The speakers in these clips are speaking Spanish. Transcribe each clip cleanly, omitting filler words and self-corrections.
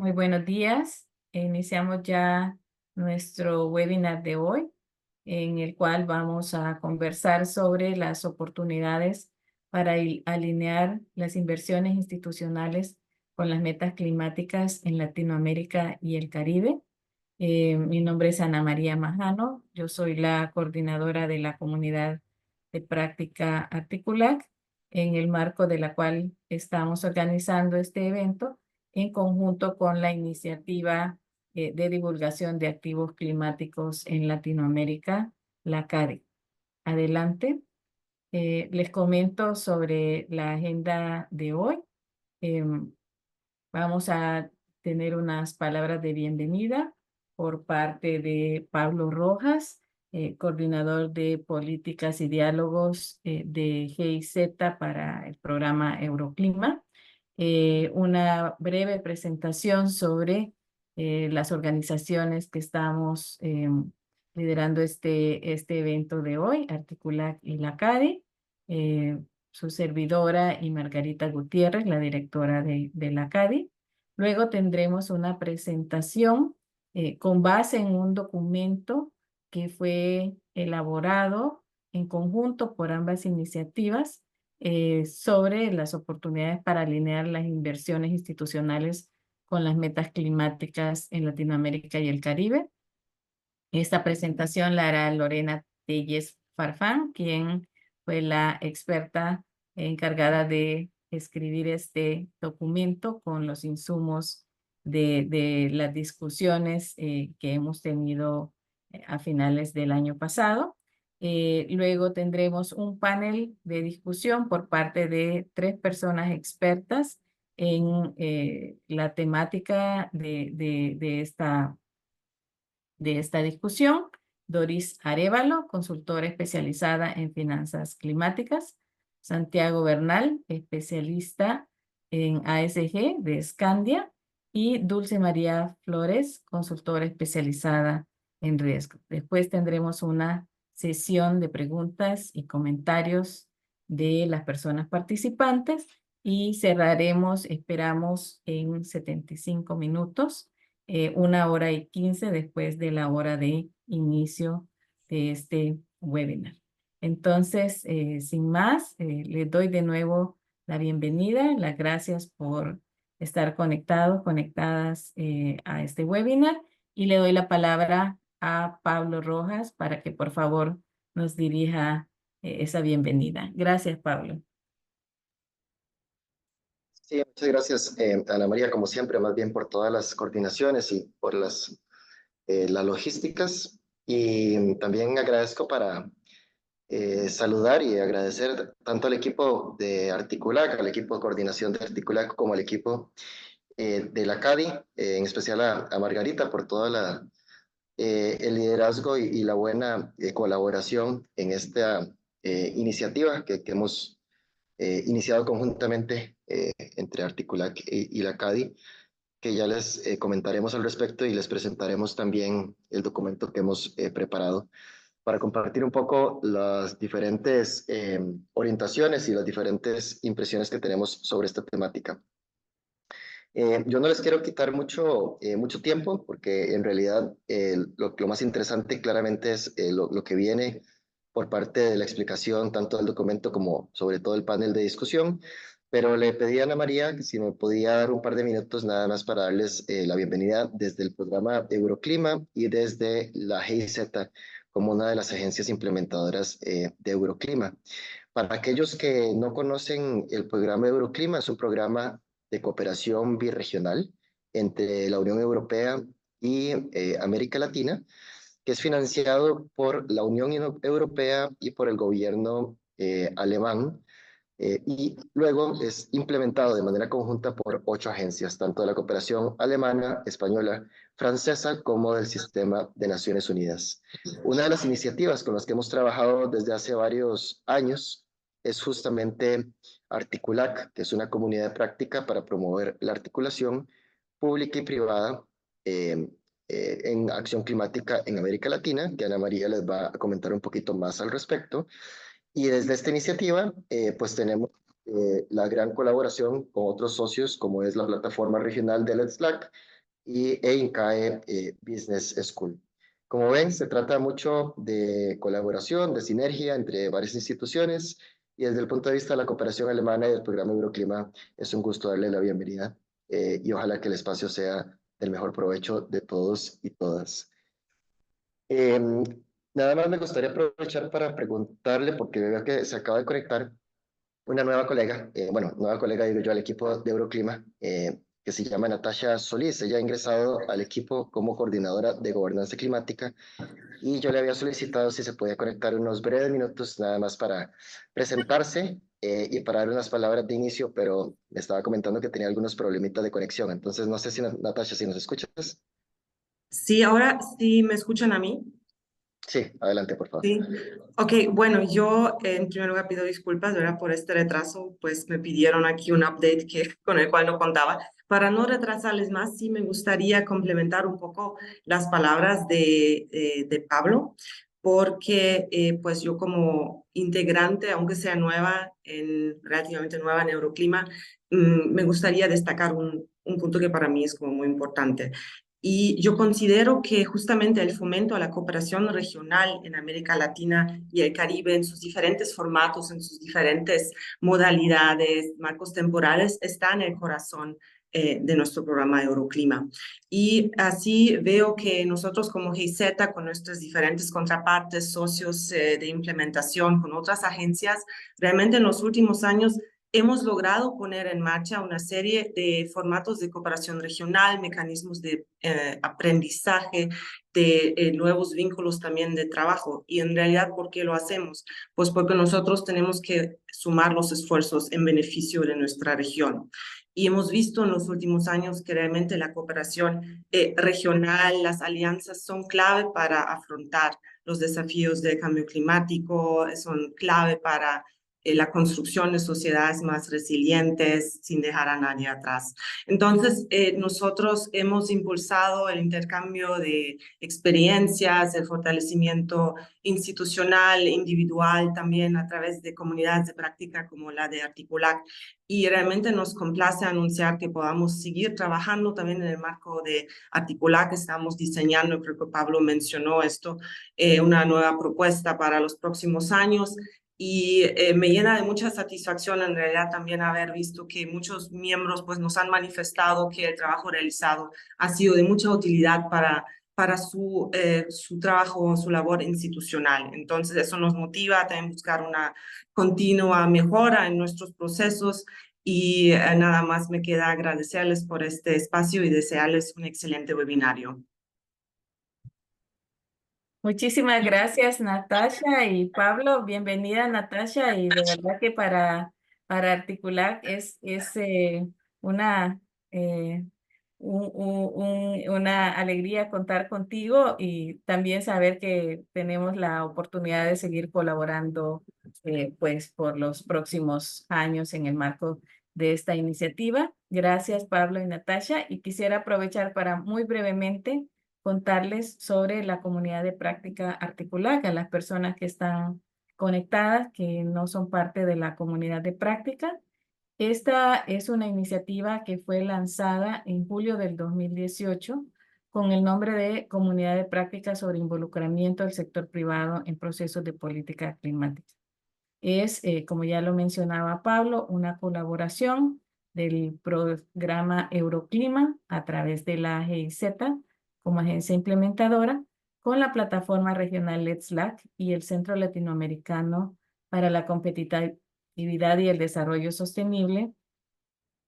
Muy buenos días. Iniciamos ya nuestro webinar de hoy, en el cual vamos a conversar sobre las oportunidades para alinear las inversiones institucionales con las metas climáticas en Latinoamérica y el Caribe. Mi nombre es Ana María Majano. Yo soy la coordinadora de la comunidad de práctica Articulac, en el marco de la cual estamos organizando este evento en conjunto con la iniciativa de divulgación de activos climáticos en Latinoamérica, la CADE. Adelante. Les comento sobre la agenda de hoy. Em, Vamos a tener unas palabras de bienvenida por parte de Pablo Rojas, coordinador de políticas y diálogos de GIZ para el programa Euroclima. Una breve presentación sobre las organizaciones que estamos liderando este evento de hoy, Articulac y la CADE. Su servidora y Margarita Gutiérrez, la directora de la CADI. Luego tendremos una presentación con base en un documento que fue elaborado en conjunto por ambas iniciativas sobre las oportunidades para alinear las inversiones institucionales con las metas climáticas en Latinoamérica y el Caribe. Esta presentación la hará Lorena Telles Farfán, quien fue la experta encargada de escribir este documento con los insumos de las discusiones que hemos tenido a finales del año pasado. Luego tendremos un panel de discusión por parte de 3 personas expertas en la temática de esta discusión. Doris Arévalo, consultora especializada en finanzas climáticas. Santiago Bernal, especialista en ASG de Scandia. Y Dulce María Flores, consultora especializada en riesgo. Después tendremos una sesión de preguntas y comentarios de las personas participantes y cerraremos, esperamos, en 75 minutos. 1 hora y 15 después de la hora de inicio de este webinar. Entonces, sin más, les doy de nuevo la bienvenida, las gracias por estar conectados, conectadas a este webinar, y le doy la palabra a Pablo Rojas para que por favor nos dirija esa bienvenida. Gracias, Pablo. Sí, muchas gracias, Ana María, como siempre, más bien por todas las coordinaciones y por las logísticas. Y también agradezco para saludar y agradecer tanto al equipo de Articulac, al equipo de coordinación de Articulac, como al equipo de la CADI, en especial a Margarita por todo el liderazgo y la buena colaboración en esta iniciativa que hemos iniciado conjuntamente entre Articulac y la CADI, que ya les comentaremos al respecto y les presentaremos también el documento que hemos preparado para compartir un poco las diferentes orientaciones y las diferentes impresiones que tenemos sobre esta temática. Yo no les quiero quitar mucho tiempo, porque en realidad lo más interesante claramente es lo que viene por parte de la explicación tanto del documento como sobre todo el panel de discusión, pero le pedí a Ana María que si me podía dar un par de minutos nada más para darles la bienvenida desde el programa Euroclima y desde la GIZ como una de las agencias implementadoras de Euroclima. Para aquellos que no conocen el programa Euroclima, es un programa de cooperación birregional entre la Unión Europea y América Latina, que es financiado por la Unión Europea y por el gobierno alemán, y luego es implementado de manera conjunta por 8 agencias, tanto de la cooperación alemana, española, francesa, como del sistema de Naciones Unidas. Una de las iniciativas con las que hemos trabajado desde hace varios años es justamente Articulac, que es una comunidad de práctica para promover la articulación pública y privada en acción climática en América Latina, que Ana María les va a comentar un poquito más al respecto. Y desde esta iniciativa, pues tenemos la gran colaboración con otros socios, como es la plataforma regional de Let's Slack, e INCAE Business School. Como ven, se trata mucho de colaboración, de sinergia entre varias instituciones y desde el punto de vista de la cooperación alemana y del programa Euroclima, es un gusto darle la bienvenida y ojalá que el espacio sea del mejor provecho de todos y todas. Eh, Nada más me gustaría aprovechar para preguntarle, porque veo que se acaba de conectar una nueva colega, bueno, nueva colega digo yo al equipo de Euroclima, que se llama Natasha Solís. Ella ha ingresado al equipo como coordinadora de gobernanza climática y yo le había solicitado si se podía conectar unos breves minutos nada más para presentarse y para dar unas palabras de inicio, pero me estaba comentando que tenía algunos problemitas de conexión. Entonces, no sé si Natasha, si nos escuchas. Sí, ahora sí me escuchan a mí. Sí, adelante, por favor. Sí. Ok, bueno, yo en primer lugar pido disculpas, ¿verdad? Por este retraso, pues me pidieron aquí un update con el cual no contaba. Para no retrasarles más, sí me gustaría complementar un poco las palabras de Pablo, porque pues yo como integrante, aunque sea nueva, relativamente nueva en Euroclima, me gustaría destacar un punto que para mí es como muy importante. Y yo considero que justamente el fomento a la cooperación regional en América Latina y el Caribe en sus diferentes formatos, en sus diferentes modalidades, marcos temporales, está en el corazón de nuestro programa de Euroclima. Y así veo que nosotros como GIZ, con nuestras diferentes contrapartes, socios de implementación, con otras agencias, realmente en los últimos años hemos logrado poner en marcha una serie de formatos de cooperación regional, mecanismos de aprendizaje, de nuevos vínculos también de trabajo. Y en realidad, ¿por qué lo hacemos? Pues porque nosotros tenemos que sumar los esfuerzos en beneficio de nuestra región. Y hemos visto en los últimos años que realmente la cooperación regional, las alianzas son clave para afrontar los desafíos del cambio climático, son clave para la construcción de sociedades más resilientes sin dejar a nadie atrás. Entonces, nosotros hemos impulsado el intercambio de experiencias, el fortalecimiento institucional, individual, también a través de comunidades de práctica como la de Articulac. Y realmente nos complace anunciar que podamos seguir trabajando también en el marco de Articulac. Estamos diseñando, creo que Pablo mencionó esto, una nueva propuesta para los próximos años. Y me llena de mucha satisfacción en realidad también haber visto que muchos miembros pues nos han manifestado que el trabajo realizado ha sido de mucha utilidad para su trabajo, su labor institucional. Entonces eso nos motiva a también buscar una continua mejora en nuestros procesos y nada más me queda agradecerles por este espacio y desearles un excelente webinario. Muchísimas gracias, Natasha y Pablo. Bienvenida, Natasha. Y de verdad que para articular es una, eh, una alegría contar contigo y también saber que tenemos la oportunidad de seguir colaborando pues por los próximos años en el marco de esta iniciativa. Gracias, Pablo y Natasha. Y quisiera aprovechar para muy brevemente contarles sobre la comunidad de práctica articular, a las personas que están conectadas, que no son parte de la comunidad de práctica. Esta es una iniciativa que fue lanzada en julio del 2018 con el nombre de Comunidad de Práctica sobre Involucramiento del Sector Privado en Procesos de Política Climática. Es, como ya lo mencionaba Pablo, una colaboración del programa Euroclima a través de la GIZ como agencia implementadora con la plataforma regional Let's LAC y el Centro Latinoamericano para la Competitividad y el Desarrollo Sostenible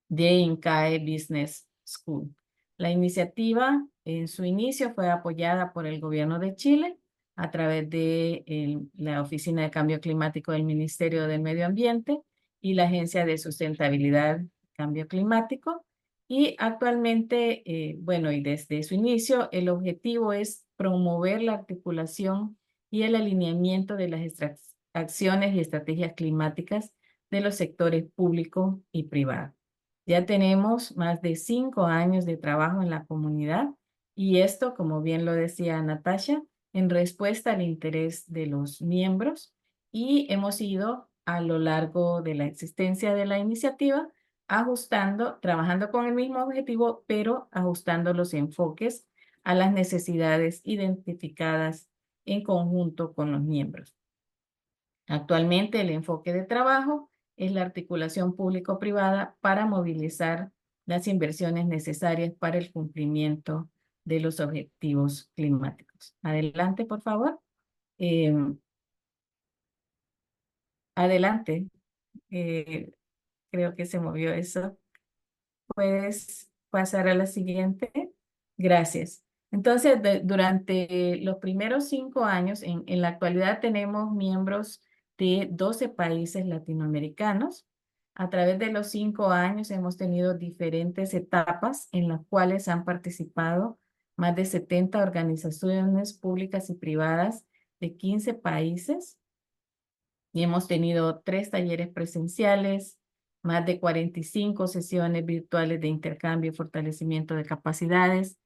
de INCAE Business School. La iniciativa en su inicio fue apoyada por el Gobierno de Chile a través de la Oficina de Cambio Climático del Ministerio del Medio Ambiente y la Agencia de Sustentabilidad y Cambio Climático. Y actualmente, bueno, y desde su inicio, el objetivo es promover la articulación y el alineamiento de las acciones y estrategias climáticas de los sectores público y privado. Ya tenemos más de 5 años de trabajo en la comunidad y esto, como bien lo decía Natasha, en respuesta al interés de los miembros y hemos ido a lo largo de la existencia de la iniciativa trabajando con el mismo objetivo, pero ajustando los enfoques a las necesidades identificadas en conjunto con los miembros. Actualmente el enfoque de trabajo es la articulación público-privada para movilizar las inversiones necesarias para el cumplimiento de los objetivos climáticos. Adelante, por favor. Adelante. Creo que se movió eso. ¿Puedes pasar a la siguiente? Gracias. Entonces, durante los primeros 5 años, en la actualidad tenemos miembros de 12 países latinoamericanos. A través de los 5 años hemos tenido diferentes etapas en las cuales han participado más de 70 organizaciones públicas y privadas de 15 países. Y hemos tenido 3 talleres presenciales, más de 45 sesiones virtuales de intercambio y fortalecimiento de capacidades,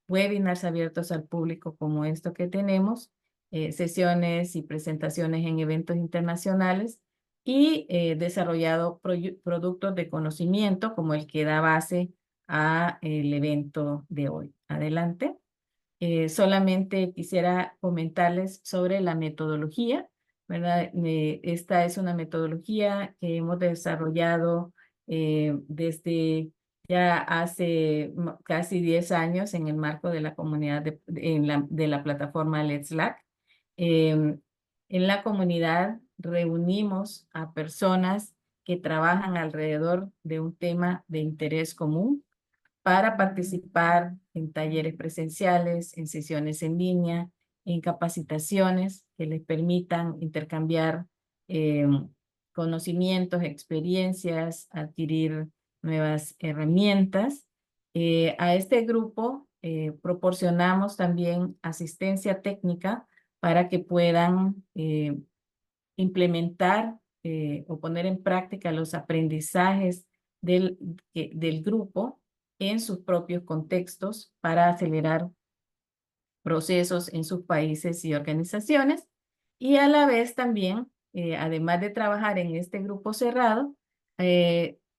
webinars abiertos al público como esto que tenemos, sesiones y presentaciones en eventos internacionales y desarrollado productos de conocimiento como el que da base a el evento de hoy. Adelante. Solamente quisiera comentarles sobre la metodología, ¿verdad? Esta es una metodología que hemos desarrollado desde ya hace casi 10 años en el marco de la comunidad de la plataforma Let's Slack. En la comunidad reunimos a personas que trabajan alrededor de un tema de interés común para participar en talleres presenciales, en sesiones en línea, en capacitaciones que les permitan intercambiar conocimientos, experiencias, adquirir nuevas herramientas. A este grupo proporcionamos también asistencia técnica para que puedan implementar o poner en práctica los aprendizajes del grupo en sus propios contextos para acelerar procesos en sus países y organizaciones. Y a la vez también, además de trabajar en este grupo cerrado,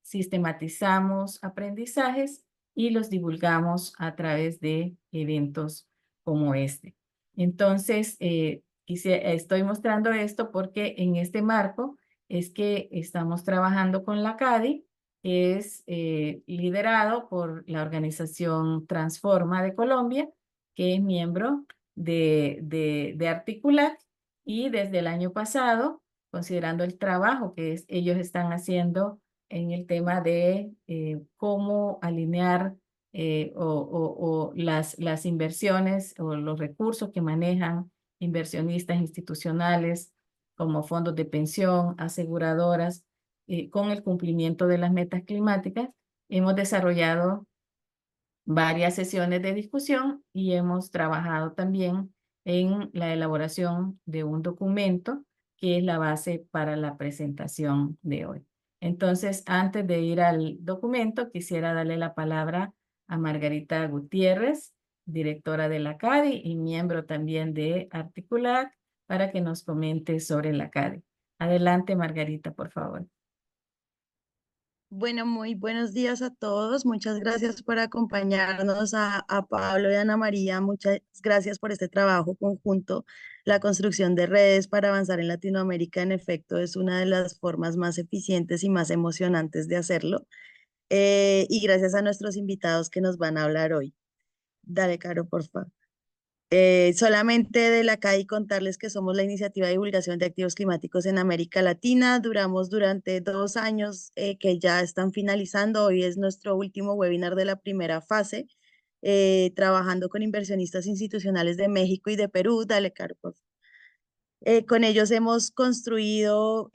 sistematizamos aprendizajes y los divulgamos a través de eventos como este. Entonces, estoy mostrando esto porque en este marco es que estamos trabajando con la CADI, que es liderado por la organización Transforma de Colombia, que es miembro de Articulac, y desde el año pasado, considerando el trabajo que ellos están haciendo en el tema de cómo alinear o las inversiones o los recursos que manejan inversionistas institucionales como fondos de pensión, aseguradoras, con el cumplimiento de las metas climáticas, hemos desarrollado varias sesiones de discusión y hemos trabajado también en la elaboración de un documento que es la base para la presentación de hoy. Entonces, antes de ir al documento, quisiera darle la palabra a Margarita Gutiérrez, directora de la CADI y miembro también de Articulac, para que nos comente sobre la CADI. Adelante, Margarita, por favor. Bueno, muy buenos días a todos. Muchas gracias por acompañarnos a Pablo y Ana María. Muchas gracias por este trabajo conjunto. La construcción de redes para avanzar en Latinoamérica, en efecto, es una de las formas más eficientes y más emocionantes de hacerlo. Y gracias a nuestros invitados que nos van a hablar hoy. Dale, Caro, por favor. Solamente de la CAI contarles que somos la iniciativa de divulgación de activos climáticos en América Latina. Duramos durante 2 años que ya están finalizando. Hoy es nuestro último webinar de la primera fase, trabajando con inversionistas institucionales de México y de Perú. Dale, Caro, por favor. Con ellos hemos construido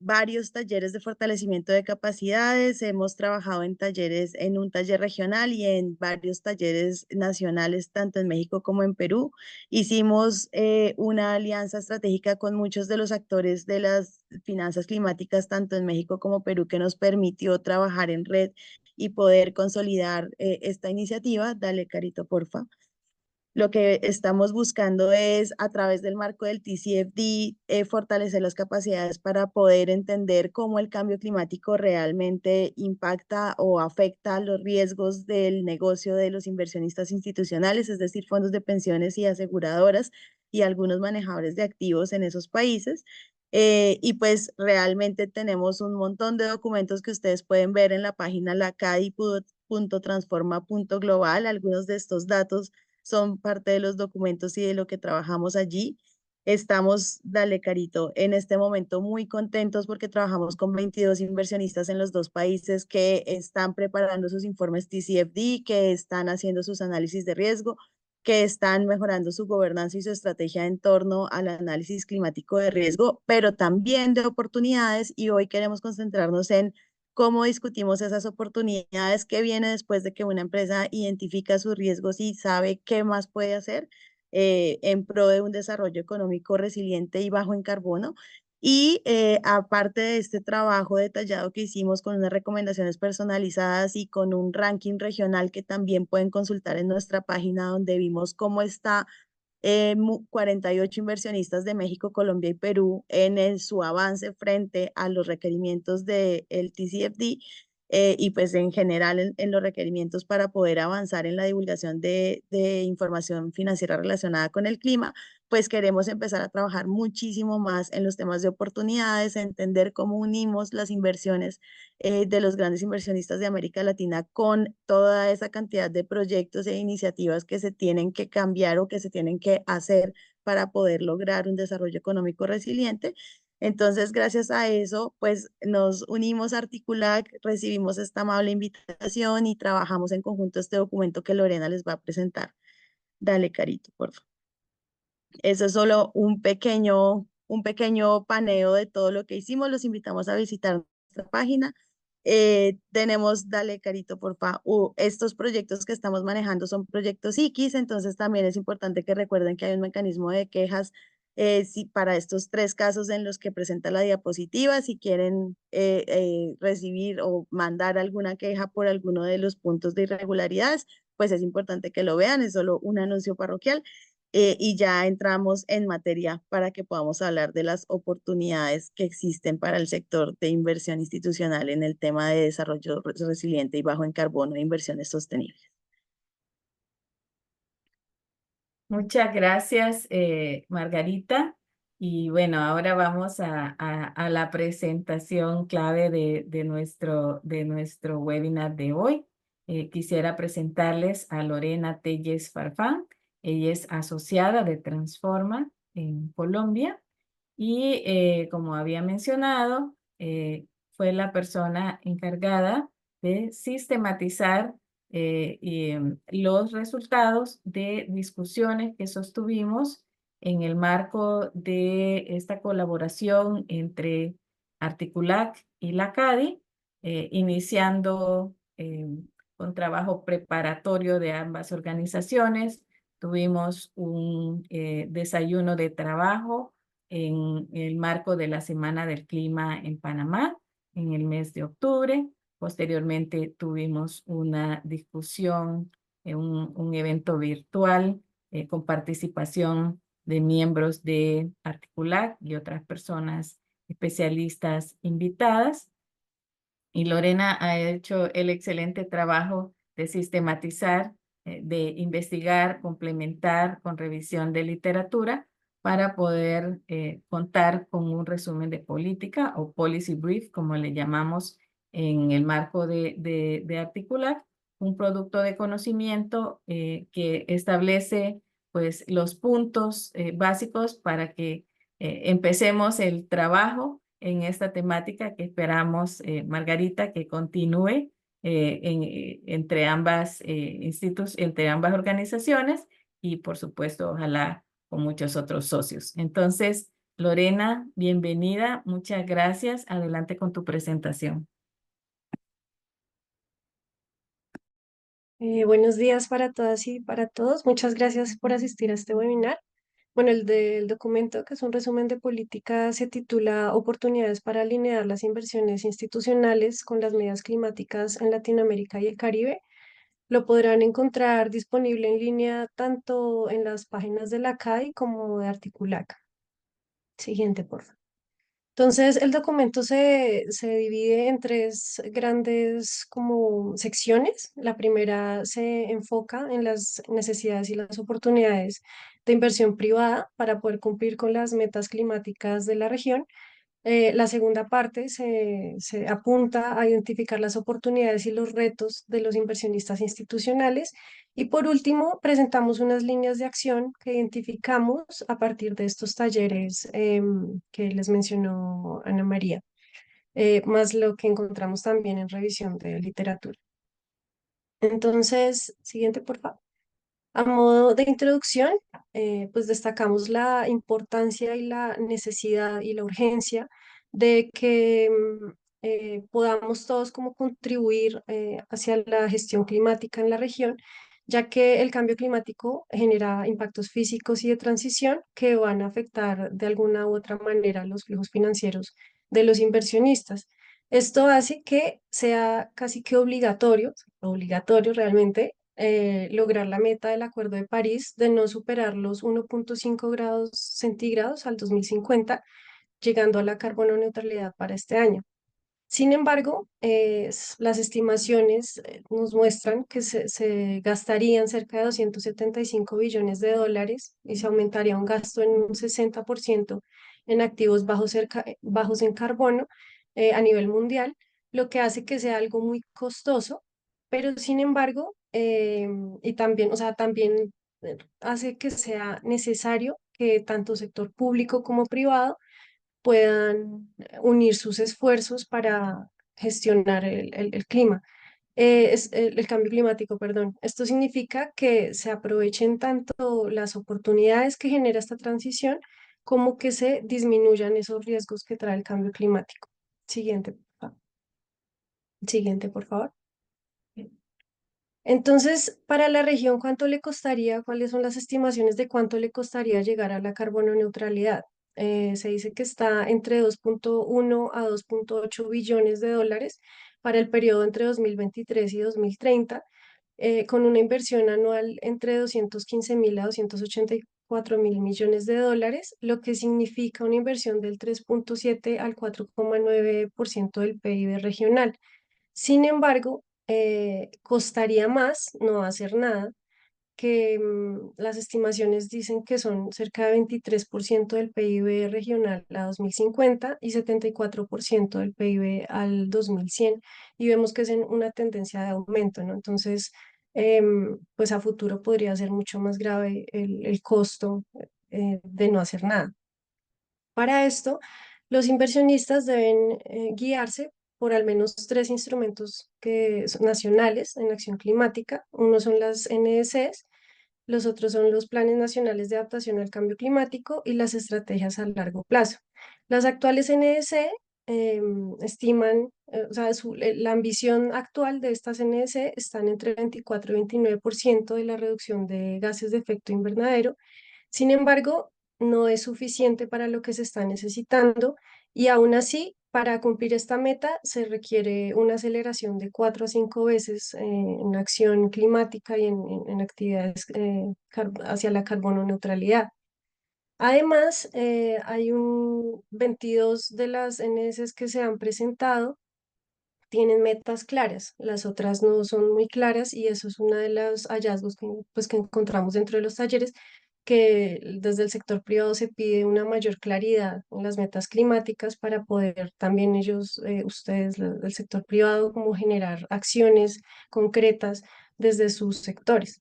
varios talleres de fortalecimiento de capacidades, hemos trabajado en talleres, en un taller regional y en varios talleres nacionales, tanto en México como en Perú. Hicimos una alianza estratégica con muchos de los actores de las finanzas climáticas, tanto en México como Perú, que nos permitió trabajar en red y poder consolidar esta iniciativa. Dale, Carito, porfa. Lo que estamos buscando es, a través del marco del TCFD, fortalecer las capacidades para poder entender cómo el cambio climático realmente impacta o afecta los riesgos del negocio de los inversionistas institucionales, es decir, fondos de pensiones y aseguradoras y algunos manejadores de activos en esos países. Y pues realmente tenemos un montón de documentos que ustedes pueden ver en la página lacadi.transforma.global. Algunos de estos datos son parte de los documentos y de lo que trabajamos allí. Estamos, dale Carito, en este momento muy contentos porque trabajamos con 22 inversionistas en los dos países que están preparando sus informes TCFD, que están haciendo sus análisis de riesgo, que están mejorando su gobernanza y su estrategia en torno al análisis climático de riesgo, pero también de oportunidades. Y hoy queremos concentrarnos en cómo discutimos esas oportunidades, qué viene después de que una empresa identifica sus riesgos y sabe qué más puede hacer en pro de un desarrollo económico resiliente y bajo en carbono. Y aparte de este trabajo detallado que hicimos con unas recomendaciones personalizadas y con un ranking regional que también pueden consultar en nuestra página, donde vimos cómo está 48 inversionistas de México, Colombia y Perú su avance frente a los requerimientos del TCFD, y pues en general en los requerimientos para poder avanzar en la divulgación de información financiera relacionada con el clima. Pues queremos empezar a trabajar muchísimo más en los temas de oportunidades, entender cómo unimos las inversiones de los grandes inversionistas de América Latina con toda esa cantidad de proyectos e iniciativas que se tienen que cambiar o que se tienen que hacer para poder lograr un desarrollo económico resiliente. Entonces, gracias a eso, pues nos unimos a Articulac, recibimos esta amable invitación y trabajamos en conjunto este documento que Lorena les va a presentar. Dale, Carito, por favor. Eso es solo un pequeño paneo de todo lo que hicimos. Los invitamos a visitar nuestra página. Tenemos, dale Carito, porfa, estos proyectos que estamos manejando son proyectos X, entonces también es importante que recuerden que hay un mecanismo de quejas para estos tres casos en los que presenta la diapositiva. Si quieren recibir o mandar alguna queja por alguno de los puntos de irregularidades, pues es importante que lo vean, es solo un anuncio parroquial. Y ya entramos en materia para que podamos hablar de las oportunidades que existen para el sector de inversión institucional en el tema de desarrollo resiliente y bajo en carbono e inversiones sostenibles. Muchas gracias, Margarita. Y bueno, ahora vamos a la presentación clave de nuestro webinar de hoy. Quisiera presentarles a Lorena Telles Farfán. Ella es asociada de Transforma en Colombia y como había mencionado, fue la persona encargada de sistematizar los resultados de discusiones que sostuvimos en el marco de esta colaboración entre Articulac y la CADI, iniciando un trabajo preparatorio de ambas organizaciones. Tuvimos un desayuno de trabajo en el marco de la Semana del Clima en Panamá en el mes de octubre. Posteriormente tuvimos una discusión, un evento virtual con participación de miembros de Articulac y otras personas especialistas invitadas. Y Lorena ha hecho el excelente trabajo de sistematizar, de investigar, complementar con revisión de literatura para poder contar con un resumen de política o policy brief, como le llamamos en el marco de Articular, un producto de conocimiento que establece pues, los puntos básicos para que empecemos el trabajo en esta temática que esperamos, Margarita, que continúe entre entre ambas organizaciones y, por supuesto, ojalá con muchos otros socios. Entonces, Lorena, bienvenida. Muchas gracias. Adelante con tu presentación. Buenos días para todas y para todos. Muchas gracias por asistir a este webinar. Bueno, el del documento, que es un resumen de política, se titula Oportunidades para alinear las inversiones institucionales con las medidas climáticas en Latinoamérica y el Caribe. Lo podrán encontrar disponible en línea tanto en las páginas de la CAI como de Articulaca. Siguiente, por favor. Entonces, el documento se divide en tres grandes como secciones. La primera se enfoca en las necesidades y las oportunidades de inversión privada para poder cumplir con las metas climáticas de la región. La segunda parte se apunta a identificar las oportunidades y los retos de los inversionistas institucionales. Y por último, presentamos unas líneas de acción que identificamos a partir de estos talleres que les mencionó Ana María, más lo que encontramos también en revisión de literatura. Entonces, siguiente, por favor. A modo de introducción, pues destacamos la importancia y la necesidad y la urgencia de que podamos todos como contribuir hacia la gestión climática en la región, ya que el cambio climático genera impactos físicos y de transición que van a afectar de alguna u otra manera los flujos financieros de los inversionistas. Esto hace que sea casi que obligatorio realmente lograr la meta del Acuerdo de París de no superar los 1,5 grados centígrados al 2050, llegando a la carbono neutralidad para este año. Sin embargo, las estimaciones nos muestran que se gastarían cerca de 275 billones de dólares y se aumentaría un gasto en un 60% en activos bajos en carbono a nivel mundial, lo que hace que sea algo muy costoso, pero sin embargo, y también, o sea, también hace que sea necesario que tanto sector público como privado puedan unir sus esfuerzos para gestionar el clima, el cambio climático, perdón. Esto significa que se aprovechen tanto las oportunidades que genera esta transición como que se disminuyan esos riesgos que trae el cambio climático. Siguiente, por favor. Siguiente, por favor. Entonces, para la región, ¿cuánto le costaría? ¿Cuáles son las estimaciones de cuánto le costaría llegar a la carbono neutralidad? Se dice que está entre 2,1 a 2,8 billones de dólares para el periodo entre 2023 y 2030, con una inversión anual entre 215.000 a 284.000 millones de dólares, lo que significa una inversión del 3,7 al 4,9% del PIB regional. Sin embargo, costaría más no hacer nada, que las estimaciones dicen que son cerca de 23% del PIB regional a 2050 y 74% del PIB al 2100, y vemos que es en una tendencia de aumento, ¿no? Entonces, pues a futuro podría ser mucho más grave el costo de no hacer nada. Para esto, los inversionistas deben guiarse por al menos tres instrumentos nacionales en acción climática. Uno son las NDCs, los otros son los planes nacionales de adaptación al cambio climático y las estrategias a largo plazo. Las actuales NDC estiman, o sea, la ambición actual de estas NDC están entre 24 y 29% de la reducción de gases de efecto invernadero. Sin embargo, no es suficiente para lo que se está necesitando, y aún así, para cumplir esta meta se requiere una aceleración de 4 a 5 veces en acción climática y en actividades hacia la carbono neutralidad. Además, hay 22 de las NS que se han presentado tienen metas claras, las otras no son muy claras, y eso es uno de los hallazgos que encontramos dentro de los talleres, que desde el sector privado se pide una mayor claridad en las metas climáticas para poder también ellos, ustedes, del sector privado, como generar acciones concretas desde sus sectores.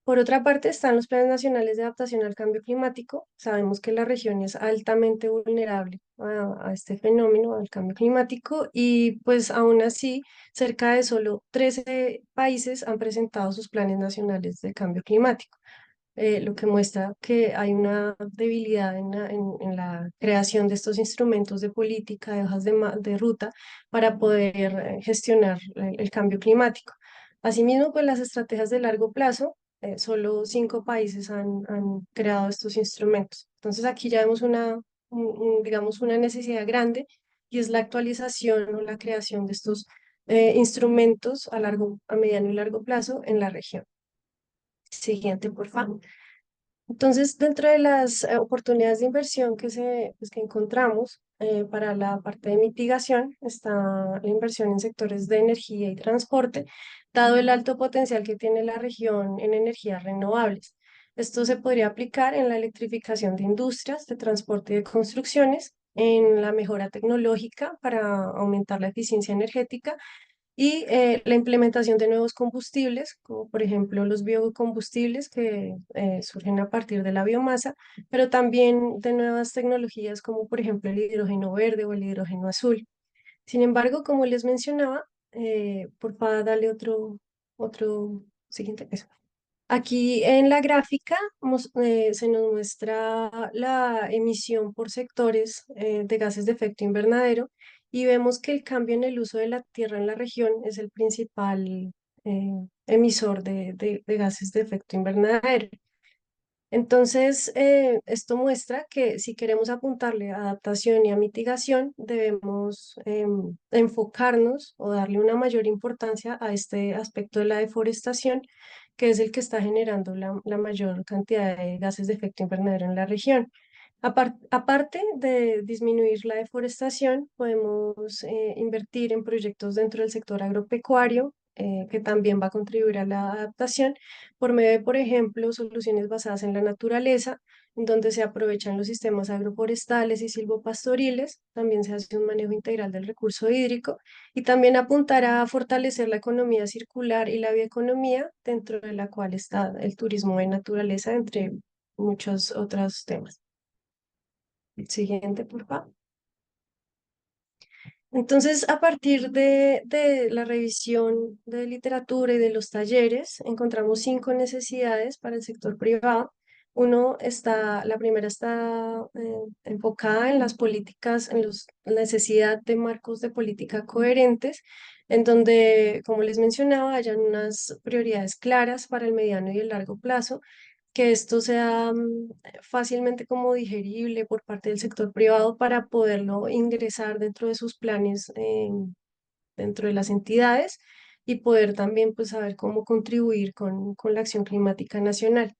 Por otra parte, están los planes nacionales de adaptación al cambio climático. Sabemos que la región es altamente vulnerable a este fenómeno, al cambio climático, y pues aún así, cerca de solo 13 países han presentado sus planes nacionales de cambio climático, lo que muestra que hay una debilidad en la creación de estos instrumentos de política, de hojas de ruta para poder gestionar el cambio climático. Asimismo, pues las estrategias de largo plazo, solo 5 países han creado estos instrumentos. Entonces aquí ya vemos digamos, una necesidad grande, y es la actualización o la creación de estos instrumentos a mediano y largo plazo en la región. Siguiente, por favor. Entonces, dentro de las oportunidades de inversión pues, que encontramos para la parte de mitigación, está la inversión en sectores de energía y transporte, dado el alto potencial que tiene la región en energías renovables. Esto se podría aplicar en la electrificación de industrias, de transporte y de construcciones, en la mejora tecnológica para aumentar la eficiencia energética y la implementación de nuevos combustibles, como por ejemplo los biocombustibles que surgen a partir de la biomasa, pero también de nuevas tecnologías como por ejemplo el hidrógeno verde o el hidrógeno azul. Sin embargo, como les mencionaba, por favor, dale otro siguiente. Eso. Aquí en la gráfica se nos muestra la emisión por sectores de gases de efecto invernadero y vemos que el cambio en el uso de la tierra en la región es el principal emisor de gases de efecto invernadero. Entonces, esto muestra que si queremos apuntarle a adaptación y a mitigación, debemos enfocarnos o darle una mayor importancia a este aspecto de la deforestación, que es el que está generando la mayor cantidad de gases de efecto invernadero en la región. Aparte de disminuir la deforestación, podemos invertir en proyectos dentro del sector agropecuario, que también va a contribuir a la adaptación por medio de, por ejemplo, soluciones basadas en la naturaleza, en donde se aprovechan los sistemas agroforestales y silvopastoriles, también se hace un manejo integral del recurso hídrico y también apuntará a fortalecer la economía circular y la bioeconomía, dentro de la cual está el turismo de naturaleza, entre muchos otros temas. Siguiente, por favor. Entonces, a partir de la revisión de literatura y de los talleres, encontramos 5 necesidades para el sector privado. La primera está enfocada en las políticas, la necesidad de marcos de política coherentes, en donde, como les mencionaba, hayan unas prioridades claras para el mediano y el largo plazo, que esto sea fácilmente como digerible por parte del sector privado para poderlo ingresar dentro de sus planes, dentro de las entidades y poder también pues saber cómo contribuir con la acción climática nacional.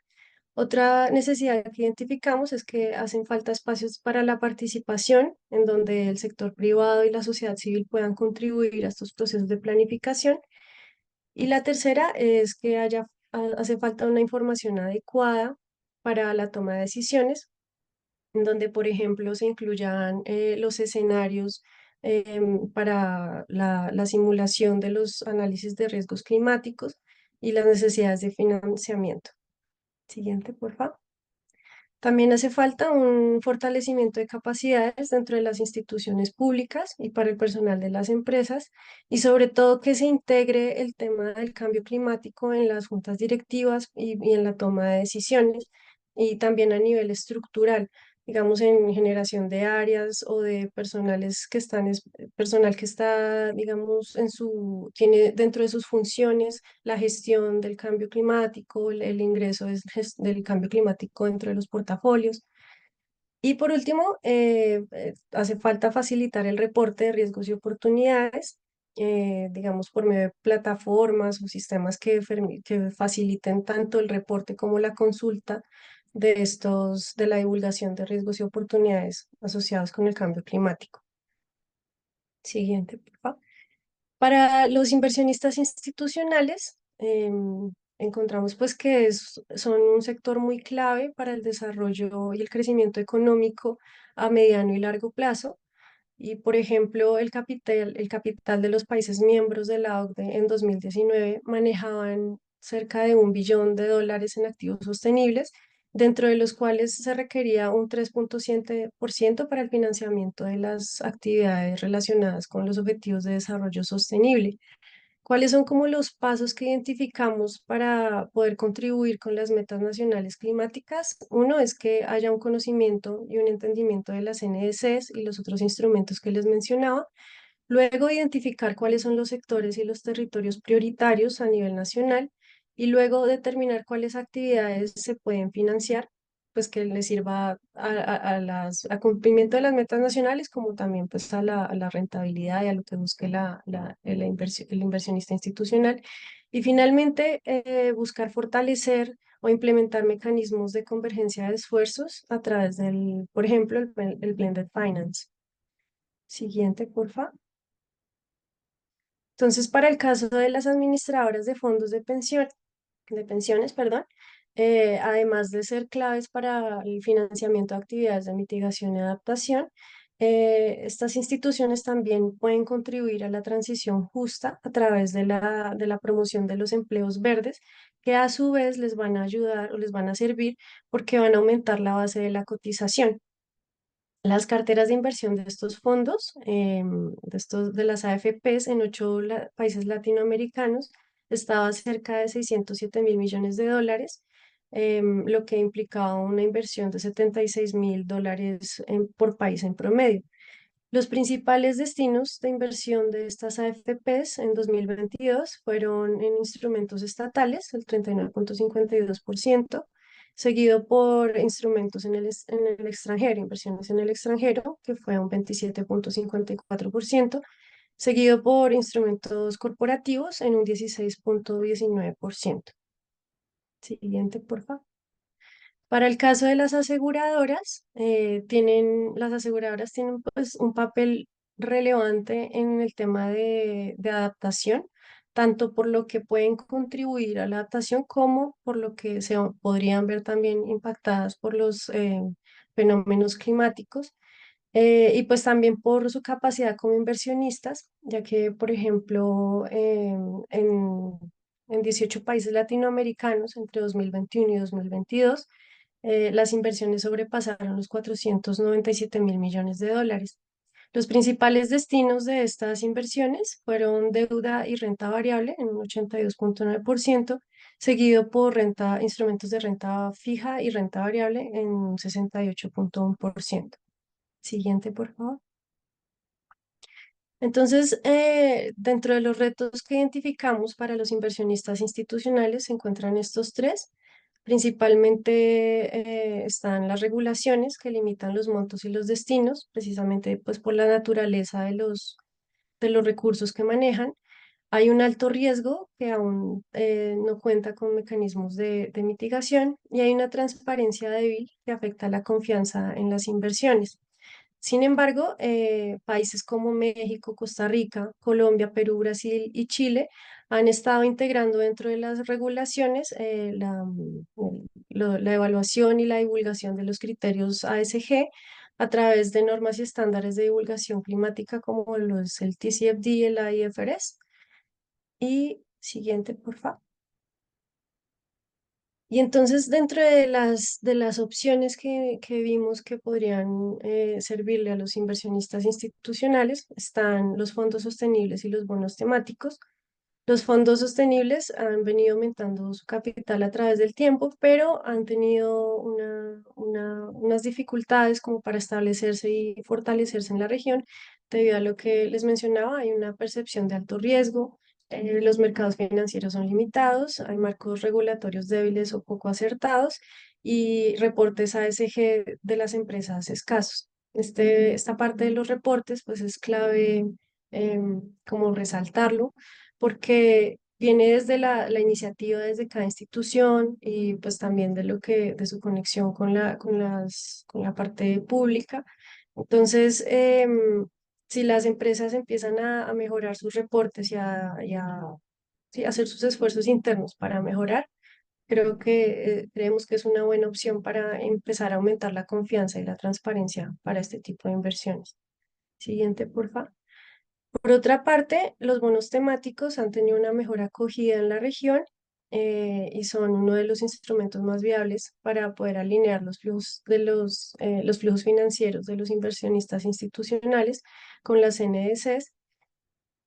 Otra necesidad que identificamos es que hacen falta espacios para la participación, en donde el sector privado y la sociedad civil puedan contribuir a estos procesos de planificación. Y la tercera es que hace falta una información adecuada para la toma de decisiones, en donde, por ejemplo, se incluyan los escenarios para la simulación de los análisis de riesgos climáticos y las necesidades de financiamiento. Siguiente, por favor. También hace falta un fortalecimiento de capacidades dentro de las instituciones públicas y para el personal de las empresas y sobre todo que se integre el tema del cambio climático en las juntas directivas y en la toma de decisiones y también a nivel estructural, digamos en generación de áreas o de personal que está, digamos, tiene dentro de sus funciones la gestión del cambio climático, el ingreso del cambio climático dentro de los portafolios. Y por último, hace falta facilitar el reporte de riesgos y oportunidades, digamos, por medio de plataformas o sistemas que faciliten tanto el reporte como la consulta de la divulgación de riesgos y oportunidades asociados con el cambio climático. Siguiente, por favor. Para los inversionistas institucionales, encontramos pues que son un sector muy clave para el desarrollo y el crecimiento económico a mediano y largo plazo. Y por ejemplo, el capital de los países miembros de la OCDE en 2019 manejaban cerca de $1 billón en activos sostenibles, dentro de los cuales se requería un 3,7% para el financiamiento de las actividades relacionadas con los objetivos de desarrollo sostenible. ¿Cuáles son como los pasos que identificamos para poder contribuir con las metas nacionales climáticas? Uno es que haya un conocimiento y un entendimiento de las NDCs y los otros instrumentos que les mencionaba. Luego, identificar cuáles son los sectores y los territorios prioritarios a nivel nacional. Y luego, determinar cuáles actividades se pueden financiar. pues que le sirva a cumplimiento de las metas nacionales, como también pues a la rentabilidad y a lo que busque el inversionista institucional. Y finalmente, buscar fortalecer o implementar mecanismos de convergencia de esfuerzos a través del, por ejemplo, el blended finance. Siguiente, por favor. Entonces, para el caso de las administradoras de fondos de pensiones, perdón, además de ser claves para el financiamiento de actividades de mitigación y adaptación, estas instituciones también pueden contribuir a la transición justa a través de la promoción de los empleos verdes, que a su vez les van a ayudar o les van a servir porque van a aumentar la base de la cotización. Las carteras de inversión de estos fondos, de las AFPs en 8 países latinoamericanos, estaba cerca de 607.000 millones de dólares, lo que implicaba una inversión de 76.000 dólares por país en promedio. Los principales destinos de inversión de estas AFPs en 2022 fueron en instrumentos estatales, el 39,52%, seguido por instrumentos en el extranjero, inversiones en el extranjero, que fue un 27,54%, seguido por instrumentos corporativos en un 16,19%. Siguiente, por favor. Para el caso de las aseguradoras, las aseguradoras tienen pues un papel relevante en el tema de adaptación, tanto por lo que pueden contribuir a la adaptación como por lo que se podrían ver también impactadas por los fenómenos climáticos. Y pues también por su capacidad como inversionistas, ya que, por ejemplo, en 18 países latinoamericanos entre 2021 y 2022, las inversiones sobrepasaron los 497.000 millones de dólares. Los principales destinos de estas inversiones fueron deuda y renta variable en un 82,9%, seguido por instrumentos de renta fija y renta variable en un 68,1%. Siguiente, por favor. Entonces, dentro de los retos que identificamos para los inversionistas institucionales se encuentran estos tres. Principalmente están las regulaciones que limitan los montos y los destinos, precisamente pues por la naturaleza de los recursos que manejan. Hay un alto riesgo que aún no cuenta con mecanismos de mitigación y hay una transparencia débil que afecta la confianza en las inversiones. Sin embargo, países como México, Costa Rica, Colombia, Perú, Brasil y Chile han estado integrando dentro de las regulaciones la evaluación y la divulgación de los criterios ASG a través de normas y estándares de divulgación climática como el TCFD y el IFRS. Y siguiente, por favor. Y entonces, dentro de las opciones que vimos que podrían servirle a los inversionistas institucionales, están los fondos sostenibles y los bonos temáticos. Los fondos sostenibles han venido aumentando su capital a través del tiempo, pero han tenido unas dificultades como para establecerse y fortalecerse en la región, debido a lo que les mencionaba, hay una percepción de alto riesgo, los mercados financieros son limitados, hay marcos regulatorios débiles o poco acertados y reportes ASG de las empresas escasos. Esta parte de los reportes pues es clave como resaltarlo porque viene desde la iniciativa, desde cada institución y pues también de su conexión con la parte pública. Entonces, si las empresas empiezan a mejorar sus reportes sí, hacer sus esfuerzos internos para mejorar, creemos que es una buena opción para empezar a aumentar la confianza y la transparencia para este tipo de inversiones. Siguiente, por favor. Por otra parte, los bonos temáticos han tenido una mejor acogida en la región y son uno de los instrumentos más viables para poder alinear los flujos financieros de los inversionistas institucionales con las NDCs,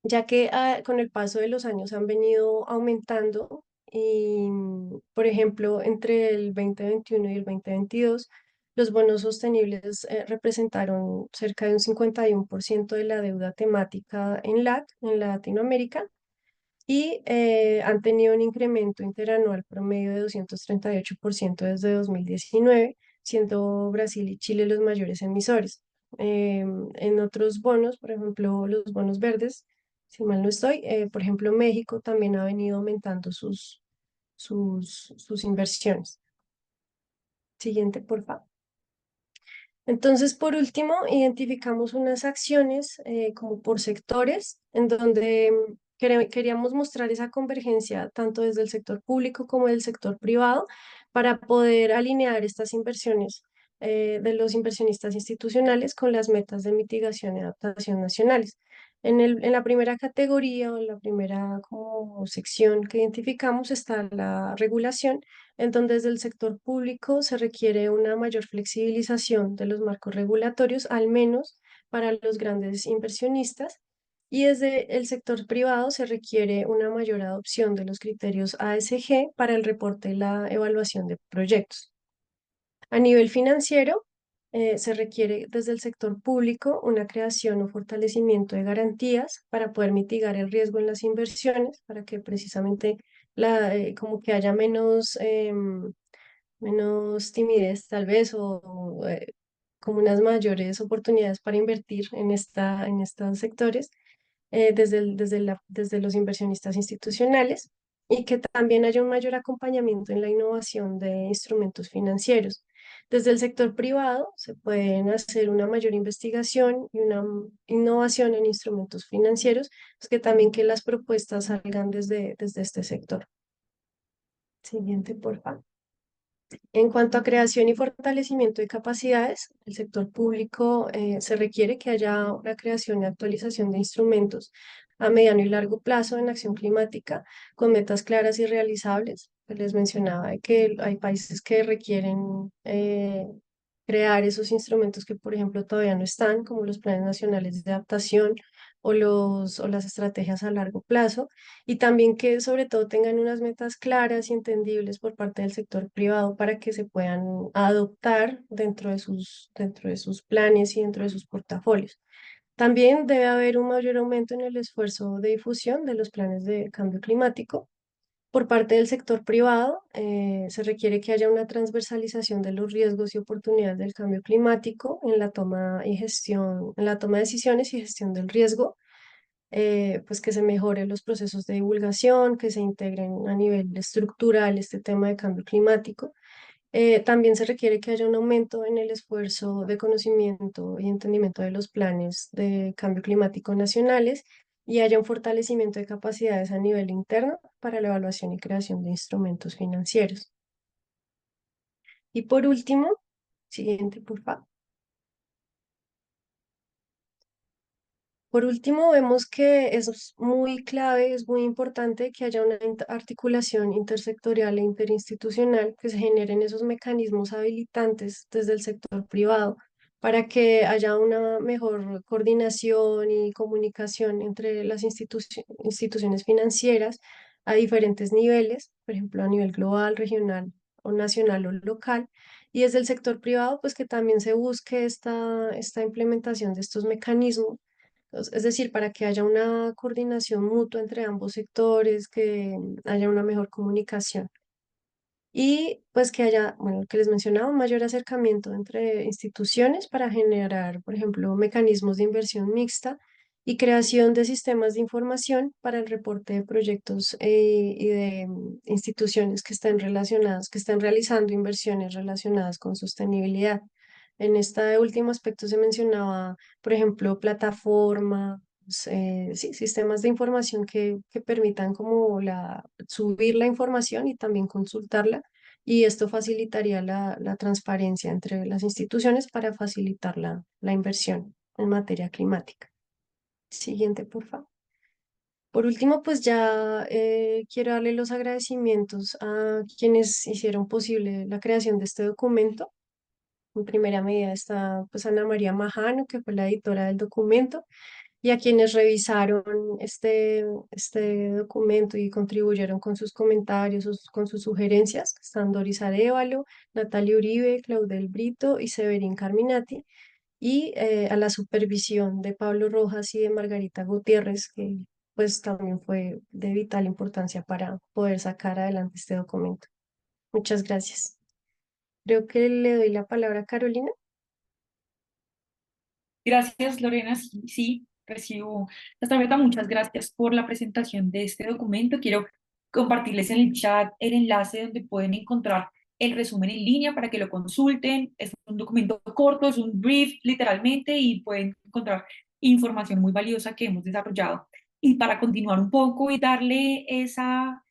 ya que con el paso de los años han venido aumentando y, por ejemplo, entre el 2021 y el 2022, los bonos sostenibles representaron cerca de un 51% de la deuda temática en Latinoamérica, y han tenido un incremento interanual promedio de 238% desde 2019, siendo Brasil y Chile los mayores emisores. En otros bonos, por ejemplo, los bonos verdes, si mal no estoy, por ejemplo, México también ha venido aumentando sus inversiones. Siguiente, por favor. Entonces, por último, identificamos unas acciones como por sectores en donde queríamos mostrar esa convergencia tanto desde el sector público como del sector privado para poder alinear estas inversiones de los inversionistas institucionales con las metas de mitigación y adaptación nacionales. En la primera categoría o en la primera como sección que identificamos está la regulación, en donde desde el sector público se requiere una mayor flexibilización de los marcos regulatorios, al menos para los grandes inversionistas, y desde el sector privado se requiere una mayor adopción de los criterios ASG para el reporte y la evaluación de proyectos. A nivel financiero, se requiere desde el sector público una creación o fortalecimiento de garantías para poder mitigar el riesgo en las inversiones, para que precisamente como que haya menos timidez tal vez o como unas mayores oportunidades para invertir en estos sectores desde los inversionistas institucionales y que también haya un mayor acompañamiento en la innovación de instrumentos financieros. Desde el sector privado se pueden hacer una mayor investigación y una innovación en instrumentos financieros, pues que también que las propuestas salgan desde este sector. Siguiente, por favor. En cuanto a creación y fortalecimiento de capacidades, el sector público se requiere que haya una creación y actualización de instrumentos a mediano y largo plazo en acción climática con metas claras y realizables. Les mencionaba de que hay países que requieren crear esos instrumentos que, por ejemplo, todavía no están, como los planes nacionales de adaptación o las estrategias a largo plazo y también que sobre todo tengan unas metas claras y entendibles por parte del sector privado para que se puedan adoptar dentro de sus planes y dentro de sus portafolios. También debe haber un mayor aumento en el esfuerzo de difusión de los planes de cambio climático. Por parte del sector privado, se requiere que haya una transversalización de los riesgos y oportunidades del cambio climático en la toma y gestión, en la toma de decisiones y gestión del riesgo, pues que se mejoren los procesos de divulgación, que se integren a nivel estructural este tema de cambio climático. También se requiere que haya un aumento en el esfuerzo de conocimiento y entendimiento de los planes de cambio climático nacionales y haya un fortalecimiento de capacidades a nivel interno para la evaluación y creación de instrumentos financieros. Y por último, siguiente, por favor. Por último, vemos que es muy clave, es muy importante que haya una articulación intersectorial e interinstitucional, que se generen esos mecanismos habilitantes desde el sector privado para que haya una mejor coordinación y comunicación entre las instituciones financieras a diferentes niveles, por ejemplo, a nivel global, regional o nacional o local. Y desde el sector privado, pues que también se busque esta implementación de estos mecanismos, es decir, para que haya una coordinación mutua entre ambos sectores, que haya una mejor comunicación y pues que haya, bueno, que les mencionaba, un mayor acercamiento entre instituciones para generar, por ejemplo, mecanismos de inversión mixta y creación de sistemas de información para el reporte de proyectos y de instituciones que estén relacionadas, que estén realizando inversiones relacionadas con sostenibilidad. En este último aspecto se mencionaba, por ejemplo, plataformas, sí, sistemas de información que permitan como subir la información y también consultarla. Y esto facilitaría la transparencia entre las instituciones para facilitar la inversión en materia climática. Siguiente, por favor. Por último, pues ya quiero darle los agradecimientos a quienes hicieron posible la creación de este documento. En primera medida está pues Ana María Majano, que fue la editora del documento, y a quienes revisaron este documento y contribuyeron con sus comentarios, con sus sugerencias, que están Doris Arévalo, Natalia Uribe, Claudel Brito y Severín Carminati, y a la supervisión de Pablo Rojas y de Margarita Gutiérrez, que pues también fue de vital importancia para poder sacar adelante este documento. Muchas gracias. Creo que le doy la palabra a Carolina. Gracias, Lorena. Sí, sí, recibo esta tarjeta. Muchas gracias por la presentación de este documento. Quiero compartirles en el chat el enlace donde pueden encontrar el resumen en línea para que lo consulten. Es un documento corto, es un brief literalmente y pueden encontrar información muy valiosa que hemos desarrollado. Y para continuar un poco y darle esa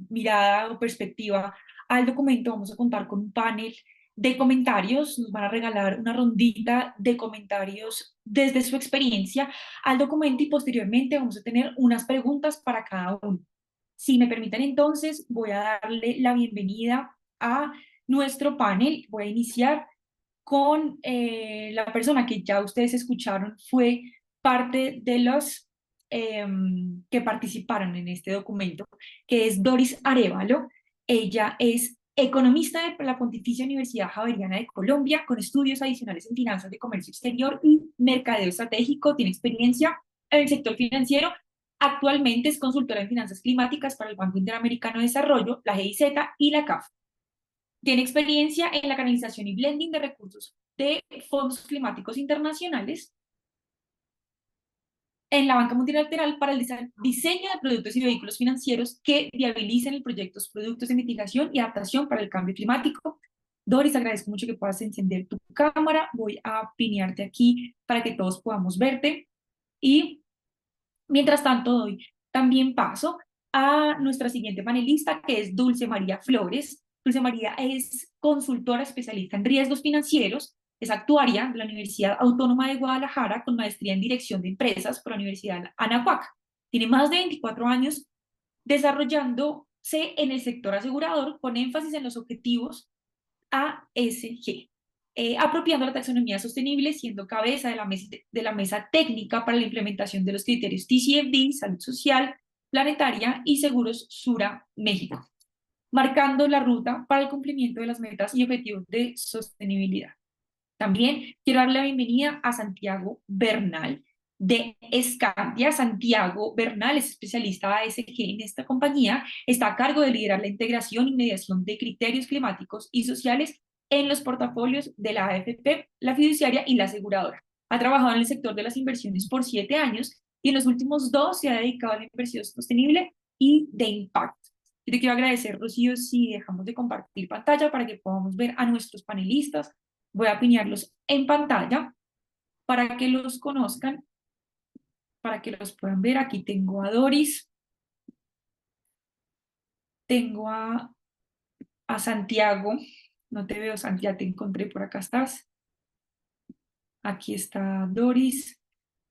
mirada o perspectiva al documento, vamos a contar con un panel de comentarios. Nos van a regalar una rondita de comentarios desde su experiencia al documento y posteriormente vamos a tener unas preguntas para cada uno. Si me permiten entonces, voy a darle la bienvenida a nuestro panel. Voy a iniciar con la persona que ya ustedes escucharon, fue parte de los que participaron en este documento, que es Doris Arévalo. Ella es economista de la Pontificia Universidad Javeriana de Colombia, con estudios adicionales en finanzas de comercio exterior y mercadeo estratégico. Tiene experiencia en el sector financiero. Actualmente es consultora en finanzas climáticas para el Banco Interamericano de Desarrollo, la GIZ y la CAF. Tiene experiencia en la canalización y blending de recursos de fondos climáticos internacionales en la banca multilateral para el diseño de productos y vehículos financieros que viabilicen el proyectos, productos de mitigación y adaptación para el cambio climático. Doris, agradezco mucho que puedas encender tu cámara. Voy a pinearte aquí para que todos podamos verte. Y mientras tanto, doy también paso a nuestra siguiente panelista, que es Dulce María Flores. Dulce María es consultora especialista en riesgos financieros, es actuaria de la Universidad Autónoma de Guadalajara con maestría en dirección de empresas por la Universidad Anahuac. Tiene más de 24 años desarrollándose en el sector asegurador con énfasis en los objetivos ASG, apropiando la taxonomía sostenible, siendo cabeza de la mesa técnica para la implementación de los criterios TCFD, Salud Social, Planetaria y Seguros Sura México, marcando la ruta para el cumplimiento de las metas y objetivos de sostenibilidad. También quiero darle la bienvenida a Santiago Bernal de Scandia. Santiago Bernal es especialista ASG en esta compañía, está a cargo de liderar la integración y mediación de criterios climáticos y sociales en los portafolios de la AFP, la fiduciaria y la aseguradora. Ha trabajado en el sector de las inversiones por 7 años y en los últimos 2 se ha dedicado a la inversión sostenible y de impacto. Yo te quiero agradecer, Rocío, si dejamos de compartir pantalla para que podamos ver a nuestros panelistas. Voy a pinearlos en pantalla para que los conozcan, para que los puedan ver. Aquí tengo a Doris, tengo a Santiago. No te veo, Santiago, te encontré, por acá estás. Aquí está Doris.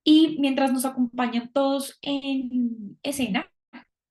Y mientras nos acompañan todos en escena,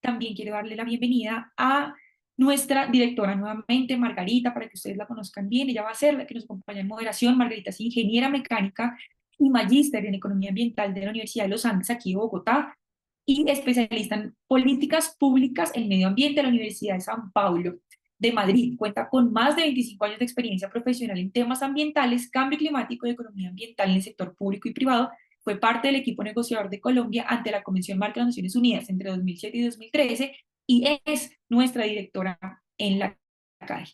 también quiero darle la bienvenida a nuestra directora nuevamente, Margarita, para que ustedes la conozcan bien. Ella va a ser la que nos acompaña en moderación. Margarita es ingeniera mecánica y magíster en economía ambiental de la Universidad de los Andes, aquí de Bogotá, y especialista en políticas públicas en medio ambiente de la Universidad de San Paulo de Madrid. Cuenta con más de 25 años de experiencia profesional en temas ambientales, cambio climático y economía ambiental en el sector público y privado. Fue parte del equipo negociador de Colombia ante la Convención Marco de las Naciones Unidas entre 2007 y 2013 y es nuestra directora en la CAE.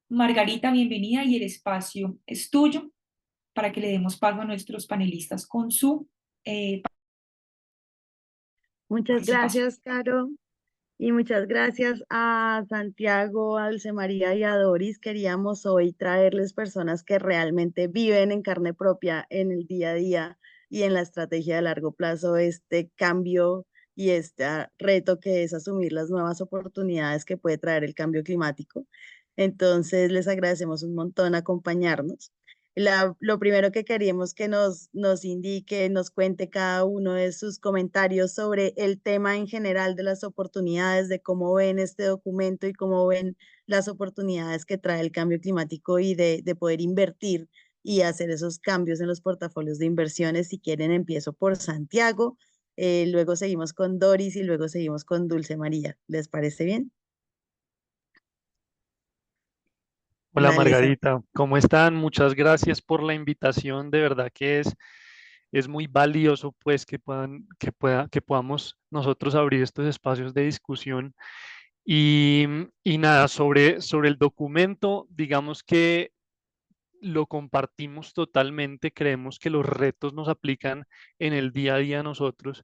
Margarita, bienvenida y el espacio es tuyo para que le demos paso a nuestros panelistas con su Muchas participación. gracias, Caro. Y muchas gracias a Santiago, a Dulce María y a Doris. Queríamos hoy traerles personas que realmente viven en carne propia en el día a día y en la estrategia de largo plazo este cambio y este reto que es asumir las nuevas oportunidades que puede traer el cambio climático. Entonces, les agradecemos un montón acompañarnos. Lo primero que queríamos que nos indique, nos cuente cada uno de sus comentarios sobre el tema en general de las oportunidades, de cómo ven este documento y cómo ven las oportunidades que trae el cambio climático y de poder invertir y hacer esos cambios en los portafolios de inversiones. Si quieren, empiezo por Santiago, luego seguimos con Doris y luego seguimos con Dulce María. ¿Les parece bien? Hola Dale, Margarita, ¿cómo están? Muchas gracias por la invitación. De verdad que es muy valioso pues que podamos nosotros abrir estos espacios de discusión Y, y nada, sobre el documento, digamos que lo compartimos totalmente, creemos que los retos nos aplican en el día a día a nosotros,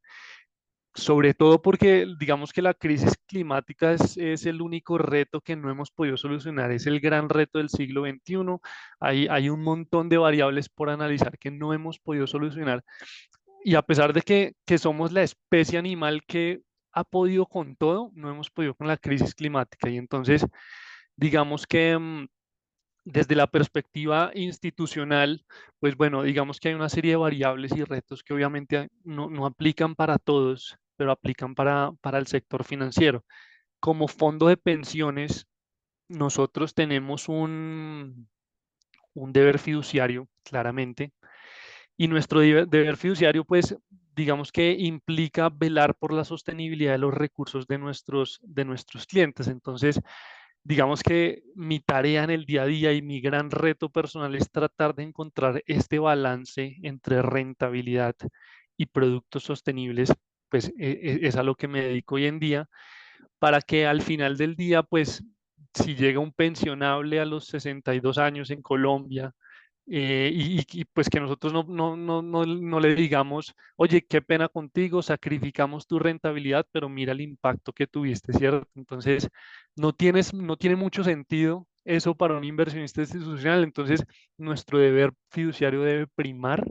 sobre todo porque digamos que la crisis climática es el único reto que no hemos podido solucionar, es el gran reto del siglo XXI. Hay un montón de variables por analizar que no hemos podido solucionar y a pesar de que somos la especie animal que ha podido con todo, no hemos podido con la crisis climática. Y entonces, digamos que desde la perspectiva institucional, pues bueno, digamos que hay una serie de variables y retos que obviamente no aplican para todos, pero aplican para el sector financiero. Como fondo de pensiones, nosotros tenemos un deber fiduciario, claramente, y nuestro deber fiduciario, pues, digamos que implica velar por la sostenibilidad de los recursos de nuestros clientes. Entonces, digamos que mi tarea en el día a día y mi gran reto personal es tratar de encontrar este balance entre rentabilidad y productos sostenibles, pues es a lo que me dedico hoy en día, para que al final del día, pues, si llega un pensionable a los 62 años en Colombia, pues que nosotros no le digamos, oye, qué pena contigo, sacrificamos tu rentabilidad, pero mira el impacto que tuviste, ¿cierto? Entonces, no tiene mucho sentido eso para un inversionista institucional. Entonces, nuestro deber fiduciario debe primar,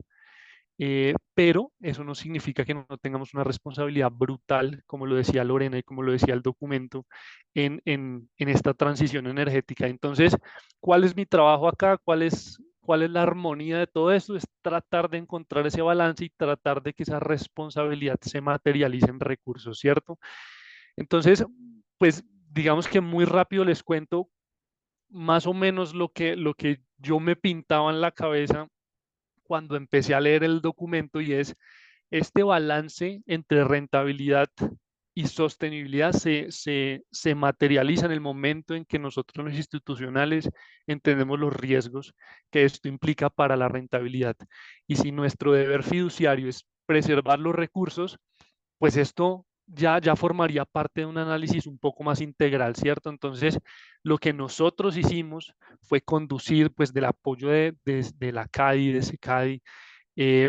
pero eso no significa que no tengamos una responsabilidad brutal, como lo decía Lorena y como lo decía el documento, en esta transición energética. Entonces, ¿cuál es mi trabajo acá? Cuál es la armonía de todo esto? Es tratar de encontrar ese balance y tratar de que esa responsabilidad se materialice en recursos, ¿cierto? Entonces, pues digamos que muy rápido les cuento más o menos lo que yo me pintaba en la cabeza cuando empecé a leer el documento, y es este balance entre rentabilidad y sostenibilidad se materializa en el momento en que nosotros los institucionales entendemos los riesgos que esto implica para la rentabilidad. Y si nuestro deber fiduciario es preservar los recursos, pues esto ya formaría parte de un análisis un poco más integral, ¿cierto? Entonces, lo que nosotros hicimos fue conducir, pues del apoyo de la CADI, de SECADI,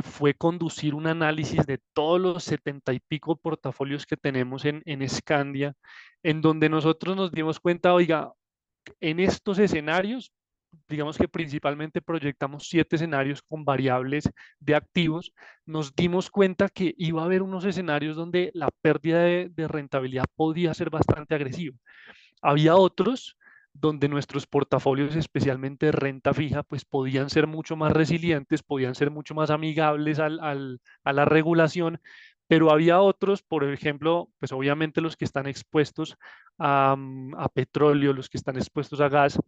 fue conducir un análisis de todos los 70 y pico portafolios que tenemos en Scandia, en donde nosotros nos dimos cuenta, oiga, en estos escenarios, digamos que principalmente proyectamos 7 escenarios con variables de activos, nos dimos cuenta que iba a haber unos escenarios donde la pérdida de rentabilidad podía ser bastante agresiva. Había otros donde nuestros portafolios, especialmente de renta fija, pues podían ser mucho más resilientes, podían ser mucho más amigables a la regulación, pero había otros, por ejemplo, pues obviamente los que están expuestos a petróleo, los que están expuestos a gas,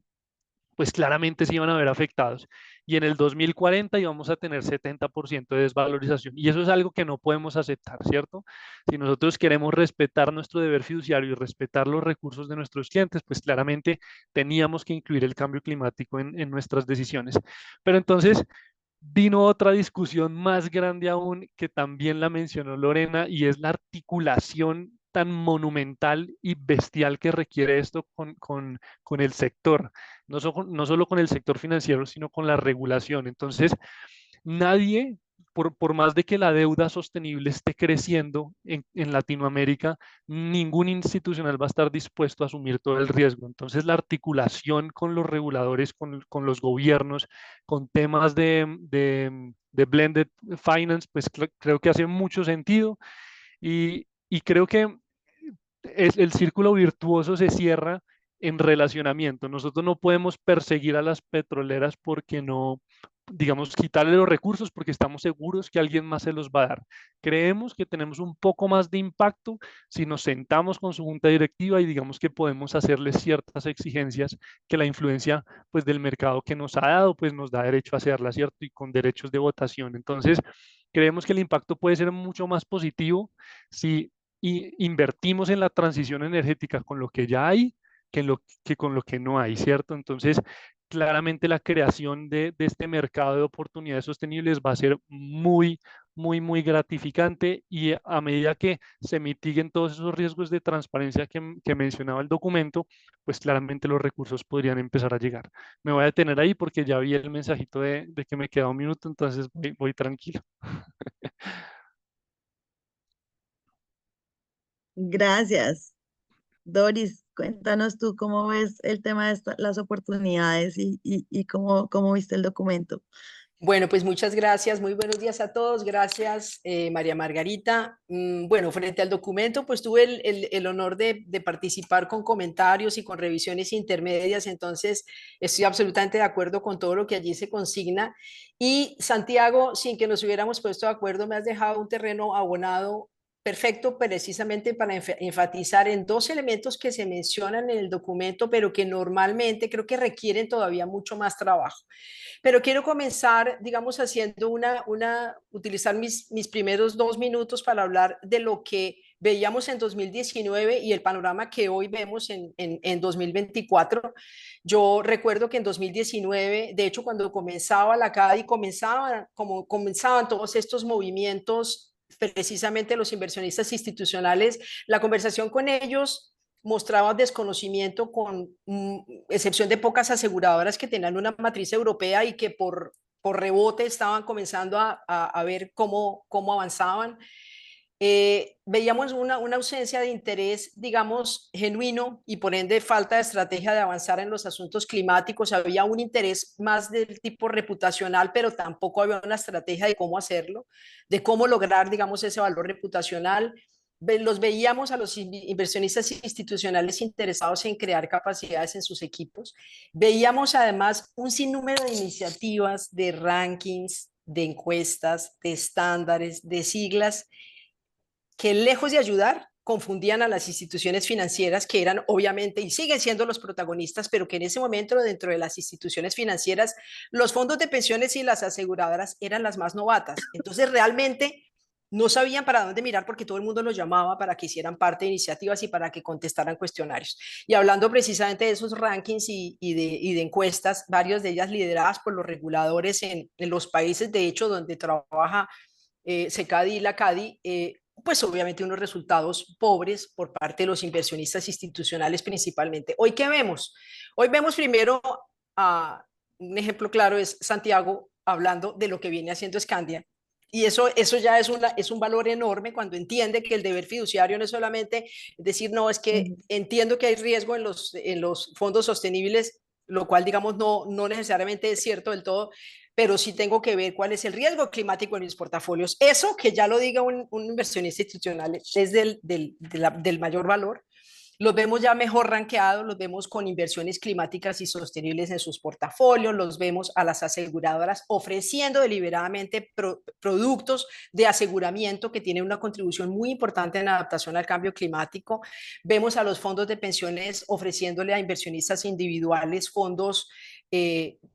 pues claramente se iban a ver afectados. Y en el 2040 íbamos a tener 70% de desvalorización. Y eso es algo que no podemos aceptar, ¿cierto? Si nosotros queremos respetar nuestro deber fiduciario y respetar los recursos de nuestros clientes, pues claramente teníamos que incluir el cambio climático en nuestras decisiones. Pero entonces vino otra discusión más grande aún, que también la mencionó Lorena, y es la articulación tan monumental y bestial que requiere esto con el sector, no solo con el sector financiero, sino con la regulación. Entonces, nadie, por más de que la deuda sostenible esté creciendo en Latinoamérica, ningún institucional va a estar dispuesto a asumir todo el riesgo. Entonces, la articulación con los reguladores, con los gobiernos, con temas de blended finance, pues creo que hace mucho sentido, y creo que el círculo virtuoso se cierra en relacionamiento. Nosotros no podemos perseguir a las petroleras porque no, digamos, quitarle los recursos porque estamos seguros que alguien más se los va a dar. Creemos que tenemos un poco más de impacto si nos sentamos con su junta directiva y digamos que podemos hacerles ciertas exigencias que la influencia, pues, del mercado que nos ha dado, pues nos da derecho a hacerla, ¿cierto? Y con derechos de votación. Entonces, creemos que el impacto puede ser mucho más positivo si invertimos en la transición energética con lo que ya hay que con lo que no hay, ¿cierto? Entonces, claramente la creación de este mercado de oportunidades sostenibles va a ser muy, muy gratificante y a medida que se mitiguen todos esos riesgos de transparencia que mencionaba el documento, pues claramente los recursos podrían empezar a llegar. Me voy a detener ahí porque ya vi el mensajito de que me queda un minuto, entonces voy tranquilo. Gracias. Doris, cuéntanos tú cómo ves el tema de las oportunidades y cómo viste el documento. Bueno, pues muchas gracias, muy buenos días a todos, gracias María Margarita. Bueno, frente al documento, pues tuve el honor de participar con comentarios y con revisiones intermedias, entonces estoy absolutamente de acuerdo con todo lo que allí se consigna. Y Santiago, sin que nos hubiéramos puesto de acuerdo, me has dejado un terreno abonado perfecto precisamente para enfatizar en dos elementos que se mencionan en el documento, pero que normalmente creo que requieren todavía mucho más trabajo. Pero quiero comenzar, digamos, haciendo utilizar mis primeros 2 minutos para hablar de lo que veíamos en 2019 y el panorama que hoy vemos en 2024. Yo recuerdo que en 2019, de hecho, cuando comenzaba la CADI, comenzaban todos estos movimientos, precisamente los inversionistas institucionales, la conversación con ellos mostraba desconocimiento con excepción de pocas aseguradoras que tenían una matriz europea y que por rebote estaban comenzando a ver cómo avanzaban. Veíamos una ausencia de interés, digamos, genuino y por ende falta de estrategia de avanzar en los asuntos climáticos. Había un interés más del tipo reputacional, pero tampoco había una estrategia de cómo hacerlo, de cómo lograr, digamos, ese valor reputacional. Los veíamos a los inversionistas institucionales interesados en crear capacidades en sus equipos. Veíamos además un sinnúmero de iniciativas, de rankings, de encuestas, de estándares, de siglas que lejos de ayudar, confundían a las instituciones financieras que eran obviamente y siguen siendo los protagonistas, pero que en ese momento dentro de las instituciones financieras, los fondos de pensiones y las aseguradoras eran las más novatas. Entonces realmente no sabían para dónde mirar porque todo el mundo los llamaba para que hicieran parte de iniciativas y para que contestaran cuestionarios. Y hablando precisamente de esos rankings y de encuestas, varias de ellas lideradas por los reguladores en los países, de hecho, donde trabaja SECADI y la CADI, pues obviamente unos resultados pobres por parte de los inversionistas institucionales principalmente. ¿Hoy qué vemos? Hoy vemos primero, un ejemplo claro es Santiago hablando de lo que viene haciendo Scandia. Y eso ya es un valor enorme cuando entiende que el deber fiduciario no es solamente decir, no, es que entiendo que hay riesgo en los fondos sostenibles, lo cual, digamos, no necesariamente es cierto del todo, pero sí tengo que ver cuál es el riesgo climático en mis portafolios. Eso que ya lo diga un inversionista institucional es del mayor valor. Los vemos ya mejor rankeados, los vemos con inversiones climáticas y sostenibles en sus portafolios, los vemos a las aseguradoras ofreciendo deliberadamente productos de aseguramiento que tienen una contribución muy importante en la adaptación al cambio climático. Vemos a los fondos de pensiones ofreciéndole a inversionistas individuales fondos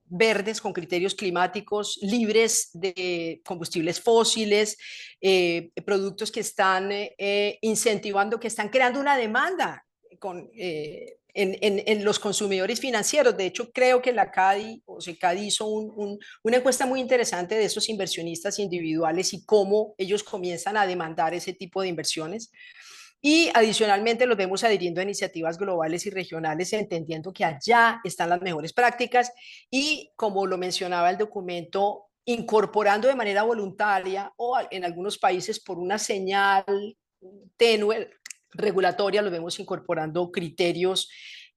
verdes con criterios climáticos, libres de combustibles fósiles, productos que están incentivando, que están creando una demanda en los consumidores financieros. De hecho, creo que la CADI o SECADI hizo una encuesta muy interesante de esos inversionistas individuales y cómo ellos comienzan a demandar ese tipo de inversiones. Y adicionalmente los vemos adhiriendo a iniciativas globales y regionales, entendiendo que allá están las mejores prácticas y, como lo mencionaba el documento, incorporando de manera voluntaria o en algunos países por una señal tenue regulatoria, los vemos incorporando criterios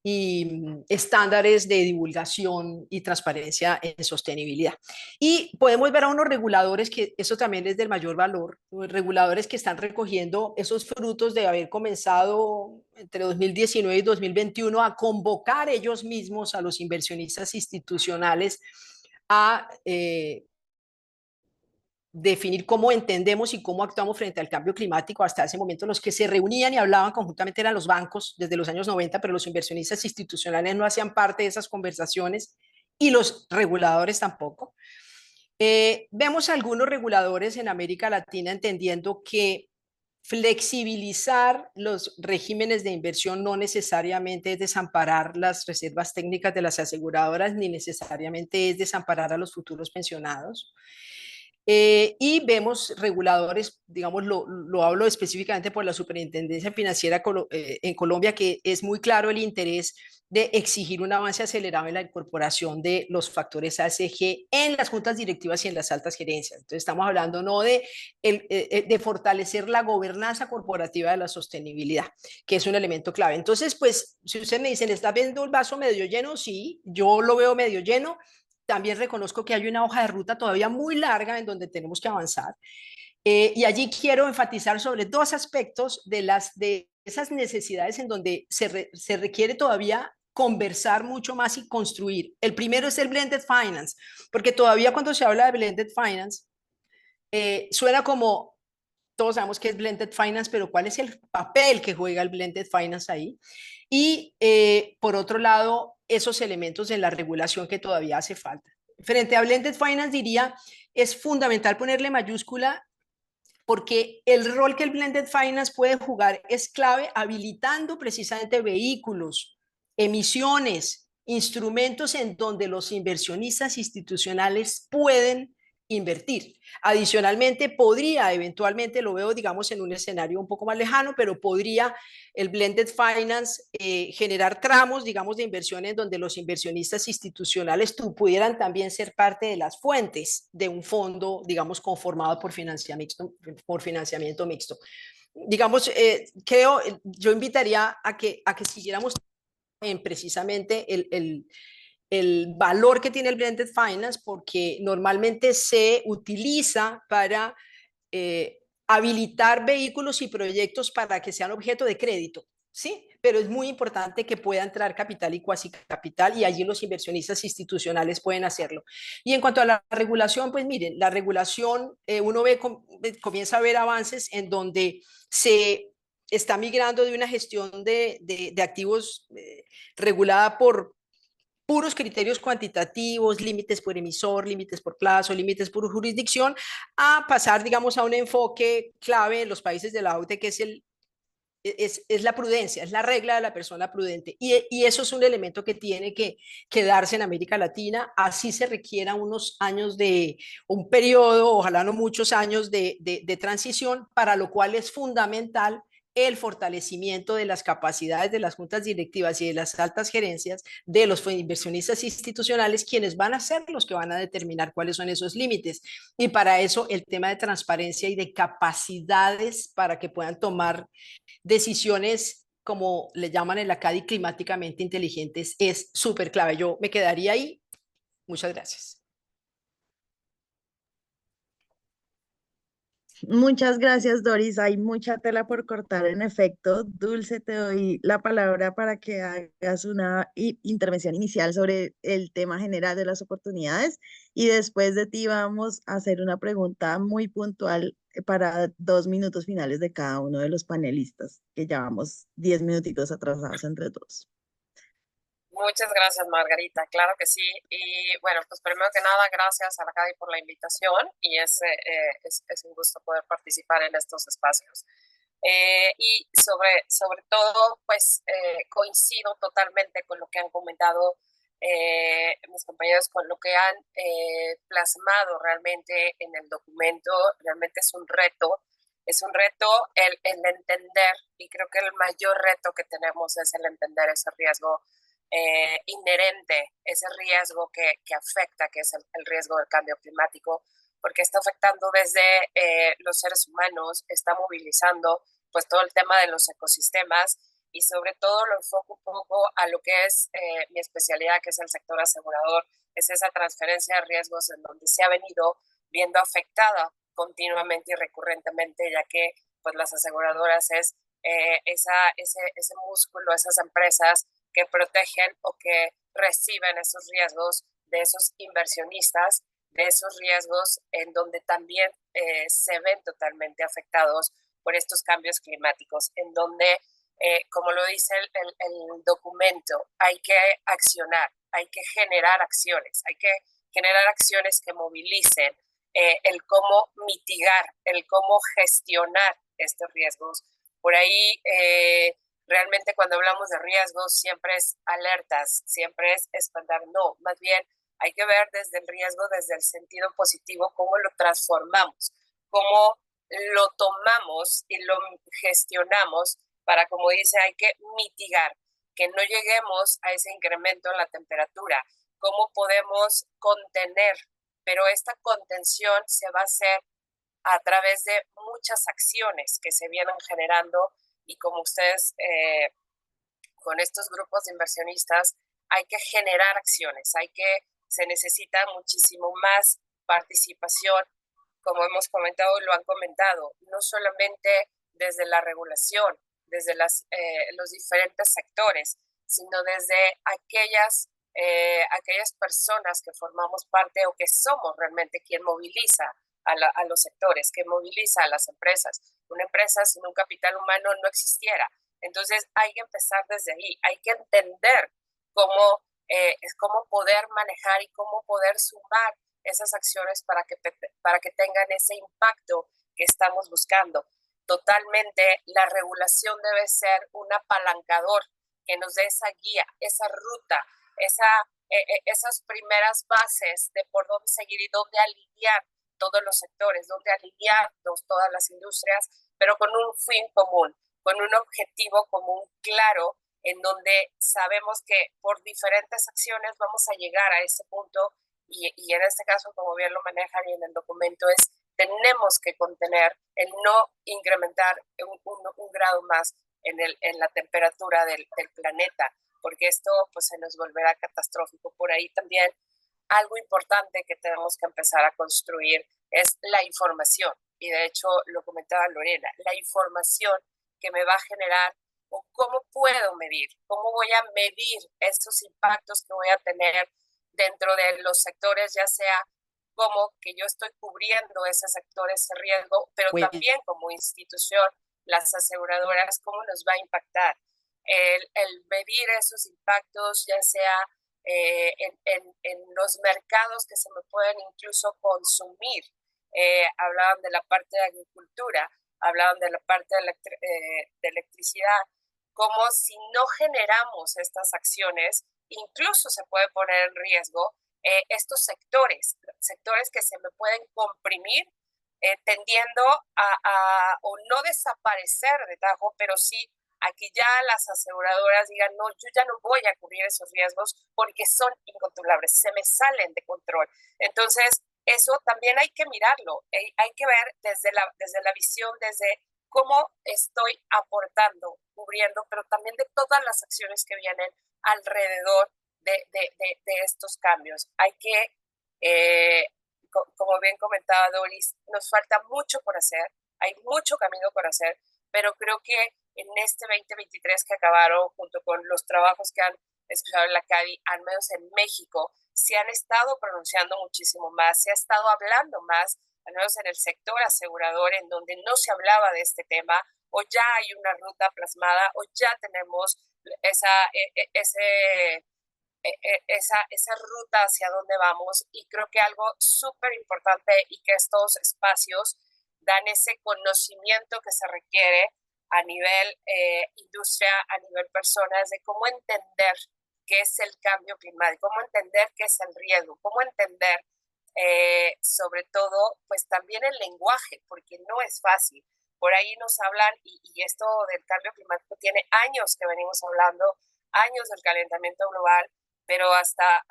y estándares de divulgación y transparencia en sostenibilidad. Y podemos ver a unos reguladores que eso también es del mayor valor, reguladores que están recogiendo esos frutos de haber comenzado entre 2019 y 2021 a convocar ellos mismos a los inversionistas institucionales a definir cómo entendemos y cómo actuamos frente al cambio climático. Hasta ese momento los que se reunían y hablaban conjuntamente eran los bancos desde los años 90, pero los inversionistas institucionales no hacían parte de esas conversaciones y los reguladores tampoco. Vemos algunos reguladores en América Latina entendiendo que flexibilizar los regímenes de inversión no necesariamente es desamparar las reservas técnicas de las aseguradoras, ni necesariamente es desamparar a los futuros pensionados. Y vemos reguladores, digamos, lo hablo específicamente por la Superintendencia Financiera en Colombia, que es muy claro el interés de exigir un avance acelerado en la incorporación de los factores ASG en las juntas directivas y en las altas gerencias. Entonces estamos hablando no de fortalecer la gobernanza corporativa de la sostenibilidad, que es un elemento clave. Entonces, pues, si usted me dice, ¿le está viendo el vaso medio lleno? Sí, yo lo veo medio lleno. También reconozco que hay una hoja de ruta todavía muy larga en donde tenemos que avanzar. Y allí quiero enfatizar sobre dos aspectos de esas necesidades en donde se requiere todavía conversar mucho más y construir. El primero es el blended finance, porque todavía cuando se habla de blended finance, suena como, todos sabemos que es blended finance, pero ¿cuál es el papel que juega el blended finance ahí? Y por otro lado, esos elementos en la regulación que todavía hace falta. Frente a blended finance diría, es fundamental ponerle mayúscula porque el rol que el blended finance puede jugar es clave habilitando precisamente vehículos, emisiones, instrumentos en donde los inversionistas institucionales pueden invertir. Adicionalmente, podría eventualmente, lo veo, digamos, en un escenario un poco más lejano, pero podría el blended finance generar tramos, digamos, de inversiones donde los inversionistas institucionales pudieran también ser parte de las fuentes de un fondo, digamos, conformado por financiamiento mixto. Digamos, yo invitaría a que siguiéramos en precisamente el valor que tiene el blended finance, porque normalmente se utiliza para habilitar vehículos y proyectos para que sean objeto de crédito, ¿sí? Pero es muy importante que pueda entrar capital y cuasi capital, y allí los inversionistas institucionales pueden hacerlo. Y en cuanto a la regulación, pues miren, la regulación, uno comienza a ver avances en donde se está migrando de una gestión de activos regulada por puros criterios cuantitativos, límites por emisor, límites por plazo, límites por jurisdicción, a pasar, digamos, a un enfoque clave en los países de la OCDE, que es la prudencia, es la regla de la persona prudente. Y eso es un elemento que tiene que darse en América Latina, así se requiera unos años un periodo, ojalá no muchos años de transición, para lo cual es fundamental el fortalecimiento de las capacidades de las juntas directivas y de las altas gerencias de los inversionistas institucionales, quienes van a ser los que van a determinar cuáles son esos límites. Y para eso el tema de transparencia y de capacidades para que puedan tomar decisiones, como le llaman en la CADI, climáticamente inteligentes, es súper clave. Yo me quedaría ahí. Muchas gracias. Muchas gracias, Doris. Hay mucha tela por cortar, en efecto. Dulce, te doy la palabra para que hagas una intervención inicial sobre el tema general de las oportunidades y después de ti vamos a hacer una pregunta muy puntual para 2 minutos finales de cada uno de los panelistas, que llevamos 10 minutitos atrasados entre todos. Muchas gracias, Margarita. Claro que sí. Y bueno, pues primero que nada, gracias a la CADI por la invitación y es un gusto poder participar en estos espacios. Y sobre todo, pues coincido totalmente con lo que han comentado mis compañeros, con lo que han plasmado realmente en el documento. Realmente es un reto el entender, y creo que el mayor reto que tenemos es el entender ese riesgo inherente, ese riesgo que afecta, que es el riesgo del cambio climático, porque está afectando desde los seres humanos, está movilizando pues todo el tema de los ecosistemas y sobre todo lo enfoco un poco a lo que es mi especialidad, que es el sector asegurador, es esa transferencia de riesgos en donde se ha venido viendo afectada continuamente y recurrentemente, ya que pues las aseguradoras es ese músculo, esas empresas que protegen o que reciben esos riesgos de esos inversionistas, de esos riesgos en donde también se ven totalmente afectados por estos cambios climáticos, en donde, como lo dice el documento, hay que accionar, hay que generar acciones que movilicen el cómo mitigar, el cómo gestionar estos riesgos. Por ahí, realmente cuando hablamos de riesgos siempre es alertas, siempre es espantar, no, más bien Hay que ver desde el riesgo, desde el sentido positivo, cómo lo transformamos, cómo lo tomamos y lo gestionamos para, como dice, hay que mitigar, que no lleguemos a ese incremento en la temperatura, cómo podemos contener, pero esta contención se va a hacer a través de muchas acciones que se vienen generando y como ustedes con estos grupos de inversionistas hay que generar acciones, se necesita muchísimo más participación, como hemos comentado y lo han comentado, no solamente desde la regulación, desde los diferentes sectores, sino desde aquellas personas que formamos parte o que somos realmente quien moviliza a los sectores, que moviliza a las empresas. Una empresa sin un capital humano no existiera. Entonces hay que empezar desde ahí, hay que entender cómo poder manejar y cómo poder sumar esas acciones para que tengan ese impacto que estamos buscando. Totalmente, la regulación debe ser un apalancador que nos dé esa guía, esa ruta, esas primeras bases de por dónde seguir y dónde alinear todos los sectores, dónde alinear todas las industrias, pero con un fin común, con un objetivo común claro, en donde sabemos que por diferentes acciones vamos a llegar a ese punto y en este caso, como bien lo manejan y en el documento, tenemos que contener el no incrementar un grado más en la temperatura del planeta, porque esto pues se nos volverá catastrófico. Por ahí también algo importante que tenemos que empezar a construir es la información, y de hecho lo comentaba Lorena, la información que me va a generar o cómo puedo medir, cómo voy a medir esos impactos que voy a tener dentro de los sectores, ya sea como que yo estoy cubriendo ese sector, ese riesgo, pero también como institución, las aseguradoras, cómo nos va a impactar. El medir esos impactos, ya sea en los mercados que se me pueden incluso consumir. Hablaban de la parte de agricultura, hablaban de la parte de electricidad, como si no generamos estas acciones, incluso se puede poner en riesgo estos sectores que se me pueden comprimir, tendiendo o no desaparecer de tajo, pero sí a que ya las aseguradoras digan, no, yo ya no voy a cubrir esos riesgos porque son incontrolables, se me salen de control. Entonces, eso también hay que mirarlo, hay que ver desde la visión, desde cómo estoy aportando, cubriendo, pero también de todas las acciones que vienen alrededor de estos cambios. Hay que, como bien comentaba Doris, nos falta mucho por hacer, hay mucho camino por hacer, pero creo que en este 2023 que acabaron, junto con los trabajos que han escuchado en la CADI, al menos en México, se han estado pronunciando muchísimo más, se ha estado hablando más, al menos en el sector asegurador, en donde no se hablaba de este tema, o ya hay una ruta plasmada, o ya tenemos esa ruta hacia dónde vamos, y creo que algo súper importante y que estos espacios dan ese conocimiento que se requiere a nivel industria, a nivel personas, de cómo entender qué es el cambio climático, cómo entender qué es el riesgo, cómo entender sobre todo, pues también el lenguaje, porque no es fácil. Por ahí nos hablan, y esto del cambio climático tiene años que venimos hablando, años del calentamiento global, pero hasta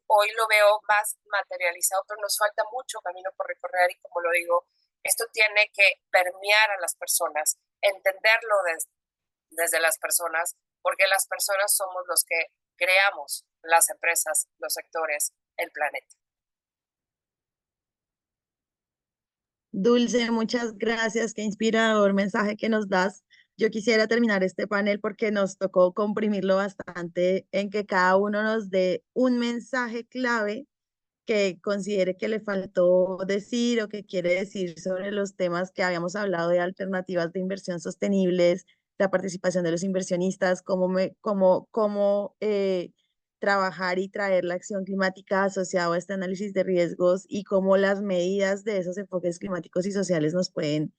hoy lo veo más materializado, pero nos falta mucho camino por recorrer, y como lo digo, esto tiene que permear a las personas, entenderlo desde las personas, porque las personas somos los que creamos las empresas, los sectores, el planeta. Dulce, muchas gracias, qué inspirador mensaje que nos das. Yo quisiera terminar este panel porque nos tocó comprimirlo bastante en que cada uno nos dé un mensaje clave que considere que le faltó decir o que quiere decir sobre los temas que habíamos hablado de alternativas de inversión sostenibles, la participación de los inversionistas, cómo trabajar y traer la acción climática asociada a este análisis de riesgos y cómo las medidas de esos enfoques climáticos y sociales nos pueden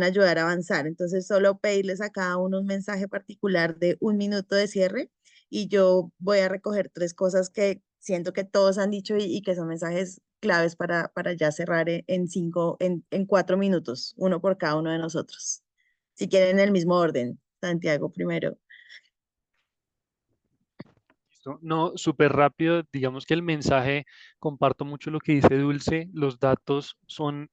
ayudar a avanzar. Entonces, solo pedirles a cada uno un mensaje particular de 1 minuto de cierre, y yo voy a recoger 3 cosas que siento que todos han dicho y que son mensajes claves para ya cerrar en 4 minutos, uno por cada uno de nosotros. Si quieren, en el mismo orden. Santiago primero. Listo. No, súper rápido, digamos que el mensaje, comparto mucho lo que dice Dulce, los datos son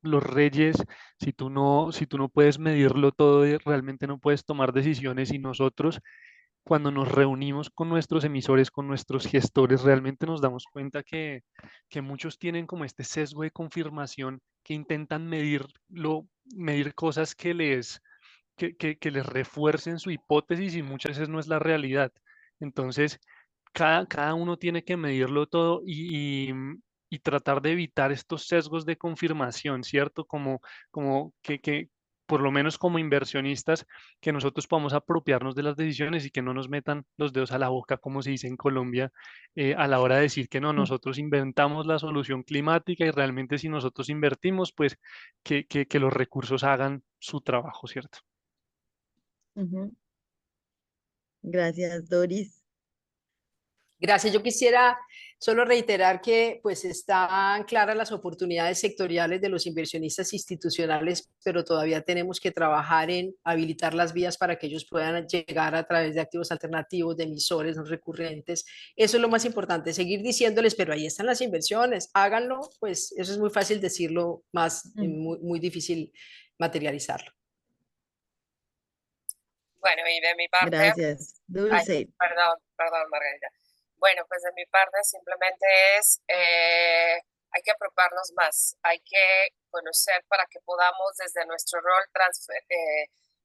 los reyes, si tú no puedes medirlo todo, realmente no puedes tomar decisiones y nosotros cuando nos reunimos con nuestros emisores, con nuestros gestores, realmente nos damos cuenta que muchos tienen como este sesgo de confirmación que intentan medir cosas que les refuercen su hipótesis y muchas veces no es la realidad. Entonces, cada uno tiene que medirlo todo y tratar de evitar estos sesgos de confirmación, ¿cierto? Como que por lo menos como inversionistas, que nosotros podamos apropiarnos de las decisiones y que no nos metan los dedos a la boca, como se dice en Colombia, a la hora de decir que no, nosotros inventamos la solución climática y realmente si nosotros invertimos, pues que los recursos hagan su trabajo, ¿cierto? Ujú. Gracias, Doris. Gracias. Yo quisiera solo reiterar que pues están claras las oportunidades sectoriales de los inversionistas institucionales, pero todavía tenemos que trabajar en habilitar las vías para que ellos puedan llegar a través de activos alternativos, de emisores no recurrentes. Eso es lo más importante, seguir diciéndoles, pero ahí están las inversiones, háganlo, pues eso es muy fácil decirlo, más muy, muy difícil materializarlo. Bueno, y de mi parte, Gracias. Dulce. perdón, Margarita. Bueno, pues de mi parte simplemente hay que apropiarnos más, hay que conocer para que podamos desde nuestro rol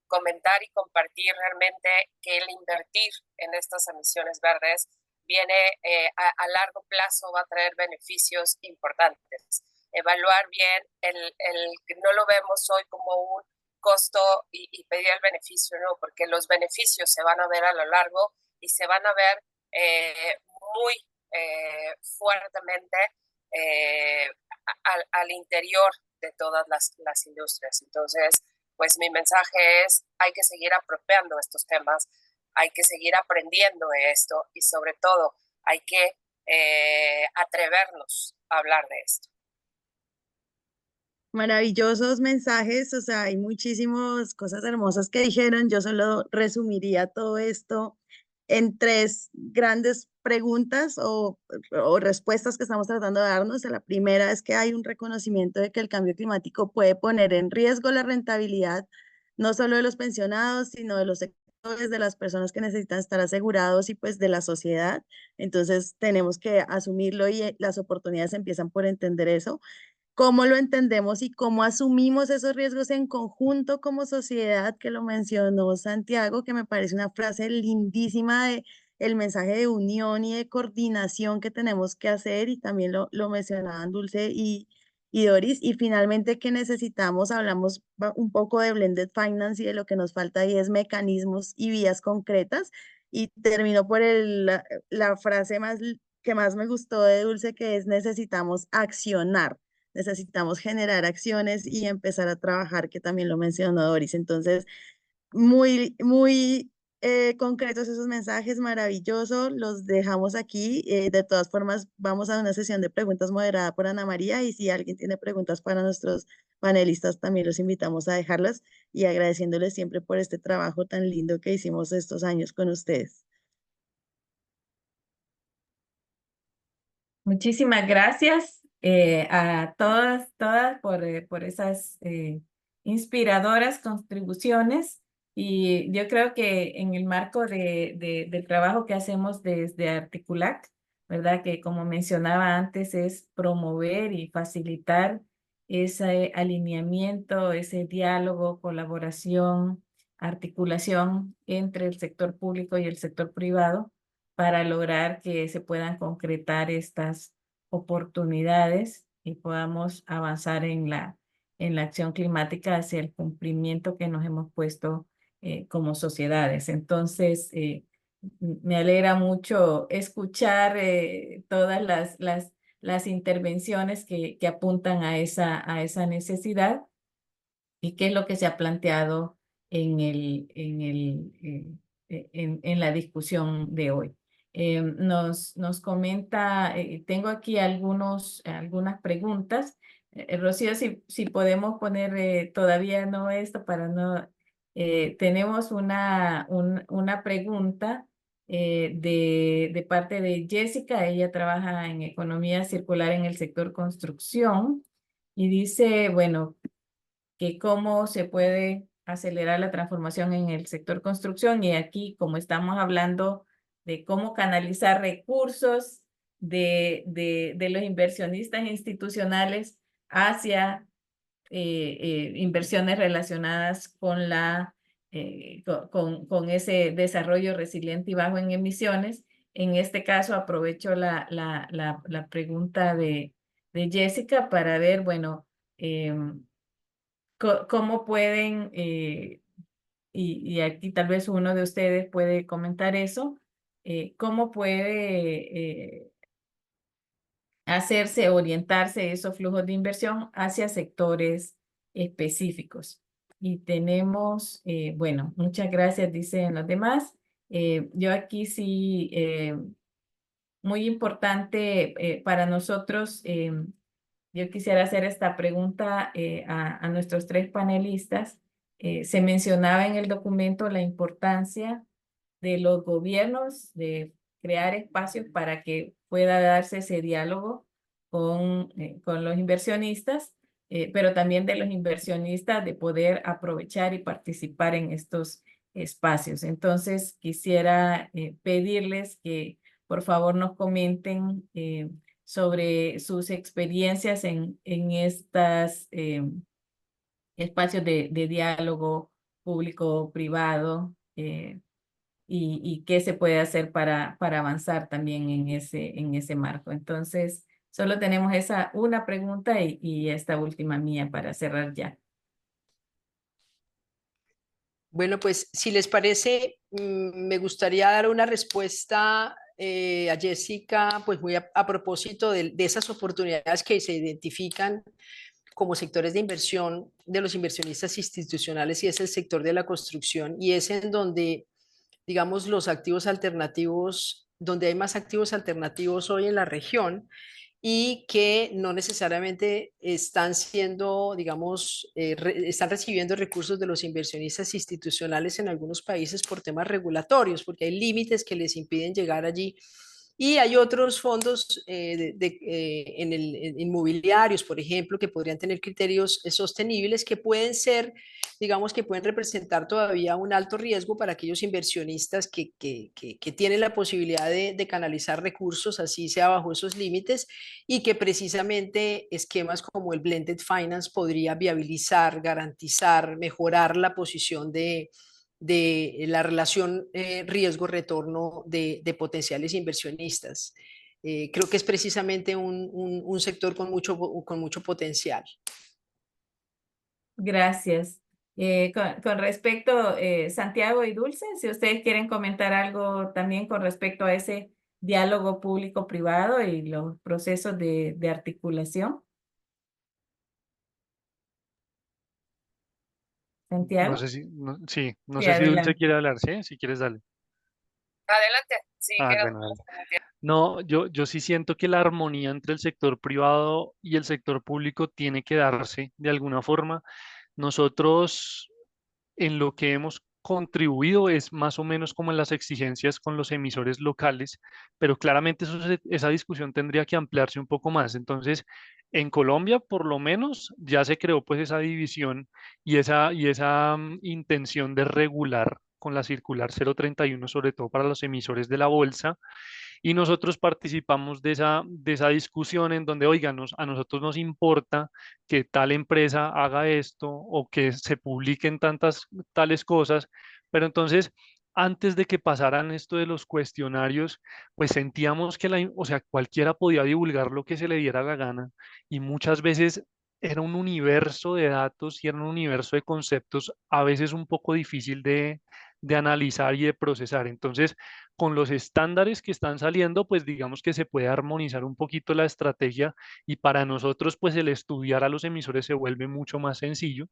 comentar y compartir realmente que el invertir en estas emisiones verdes viene a largo plazo, va a traer beneficios importantes. Evaluar bien, no lo vemos hoy como un costo y pedir el beneficio, no, porque los beneficios se van a ver a lo largo y se van a ver muy fuertemente al interior de todas las industrias. Entonces, pues mi mensaje es, hay que seguir apropiando estos temas, hay que seguir aprendiendo de esto y sobre todo hay que atrevernos a hablar de esto. Maravillosos mensajes, o sea, hay muchísimas cosas hermosas que dijeron. Yo solo resumiría todo esto en 3 grandes preguntas o respuestas que estamos tratando de darnos. La primera es que hay un reconocimiento de que el cambio climático puede poner en riesgo la rentabilidad, no solo de los pensionados, sino de los sectores, de las personas que necesitan estar asegurados y pues de la sociedad. Entonces tenemos que asumirlo y las oportunidades empiezan por entender eso. Cómo lo entendemos y cómo asumimos esos riesgos en conjunto como sociedad, que lo mencionó Santiago, que me parece una frase lindísima de el mensaje de unión y de coordinación que tenemos que hacer, y también lo mencionaban Dulce y Doris. Y finalmente que necesitamos, hablamos un poco de blended finance y de lo que nos falta ahí es mecanismos y vías concretas. Y termino por la frase que más me gustó de Dulce, que es necesitamos accionar. Necesitamos generar acciones y empezar a trabajar, que también lo mencionó Doris. Entonces, muy concretos esos mensajes, maravilloso. Los dejamos aquí. De todas formas, vamos a una sesión de preguntas moderada por Ana María, y si alguien tiene preguntas para nuestros panelistas, también los invitamos a dejarlas, y agradeciéndoles siempre por este trabajo tan lindo que hicimos estos años con ustedes. Muchísimas gracias a todas por esas inspiradoras contribuciones. Y yo creo que en el marco del trabajo que hacemos desde Articulac, ¿verdad? Que como mencionaba antes, es promover y facilitar ese alineamiento, ese diálogo, colaboración, articulación entre el sector público y el sector privado para lograr que se puedan concretar estas oportunidades y podamos avanzar en la acción climática hacia el cumplimiento que nos hemos puesto como sociedades. Entonces, me alegra mucho escuchar todas las intervenciones que apuntan a esa necesidad y qué es lo que se ha planteado en la discusión de hoy. nos comenta, tengo aquí algunas preguntas. Rocío, si podemos poner todavía no esto para no... tenemos una pregunta de parte de Jessica. Ella trabaja en economía circular en el sector construcción y dice, bueno, que cómo se puede acelerar la transformación en el sector construcción. Y aquí, como estamos hablando de cómo canalizar recursos de los inversionistas institucionales hacia inversiones relacionadas con con ese desarrollo resiliente y bajo en emisiones. En este caso, aprovecho la pregunta de Jessica para ver, bueno, cómo pueden, y aquí tal vez uno de ustedes puede comentar eso, cómo puede hacerse, orientarse esos flujos de inversión hacia sectores específicos. Y tenemos, bueno, muchas gracias, dicen los demás. Yo aquí sí, muy importante para nosotros, yo quisiera hacer esta pregunta a nuestros tres panelistas. Se mencionaba en el documento la importancia de los gobiernos de crear espacios para que pueda darse ese diálogo con los inversionistas, pero también de los inversionistas de poder aprovechar y participar en estos espacios. Entonces, quisiera pedirles que por favor nos comenten sobre sus experiencias en estos espacios de diálogo público-privado, y qué se puede hacer para avanzar también en ese marco. Entonces, solo tenemos una pregunta y esta última mía para cerrar ya. Bueno, pues si les parece, me gustaría dar una respuesta a Jessica, pues muy a propósito de esas oportunidades que se identifican como sectores de inversión de los inversionistas institucionales, y es el sector de la construcción, y es en donde, digamos, los activos alternativos, donde hay más activos alternativos hoy en la región, y que no necesariamente están siendo, digamos, están recibiendo recursos de los inversionistas institucionales en algunos países por temas regulatorios, porque hay límites que les impiden llegar allí. Y hay otros fondos en inmobiliarios, por ejemplo, que podrían tener criterios sostenibles que pueden ser, digamos, que pueden representar todavía un alto riesgo para aquellos inversionistas que tienen la posibilidad de canalizar recursos, así sea bajo esos límites, y que precisamente esquemas como el blended finance podría viabilizar, garantizar, mejorar la posición de la relación riesgo-retorno de potenciales inversionistas. Creo que es precisamente un sector con mucho potencial. Gracias. Con respecto, Santiago y Dulce, si ustedes quieren comentar algo también con respecto a ese diálogo público-privado y los procesos de articulación. Santiago. No sé si, sí, no Sí, sé si Dulce adelante. quiere hablar, ¿sí? Si quieres, dale. Adelante, sí, Bueno, dale. No, yo sí siento que la armonía entre el sector privado y el sector público tiene que darse de alguna forma. Nosotros en lo que hemos contribuido es más o menos como en las exigencias con los emisores locales, pero claramente esa discusión tendría que ampliarse un poco más. Entonces, en Colombia, por lo menos, ya se creó pues esa división y esa intención de regular con la circular 031, sobre todo para los emisores de la bolsa, y nosotros participamos de esa discusión en donde, oigan, a nosotros nos importa que tal empresa haga esto o que se publiquen tales cosas, pero entonces, antes de que pasaran esto de los cuestionarios, pues sentíamos que o sea, cualquiera podía divulgar lo que se le diera la gana, y muchas veces era un universo de datos y era un universo de conceptos a veces un poco difícil de analizar y de procesar. Entonces, con los estándares que están saliendo, pues digamos que se puede armonizar un poquito la estrategia, y para nosotros pues el estudiar a los emisores se vuelve mucho más sencillo,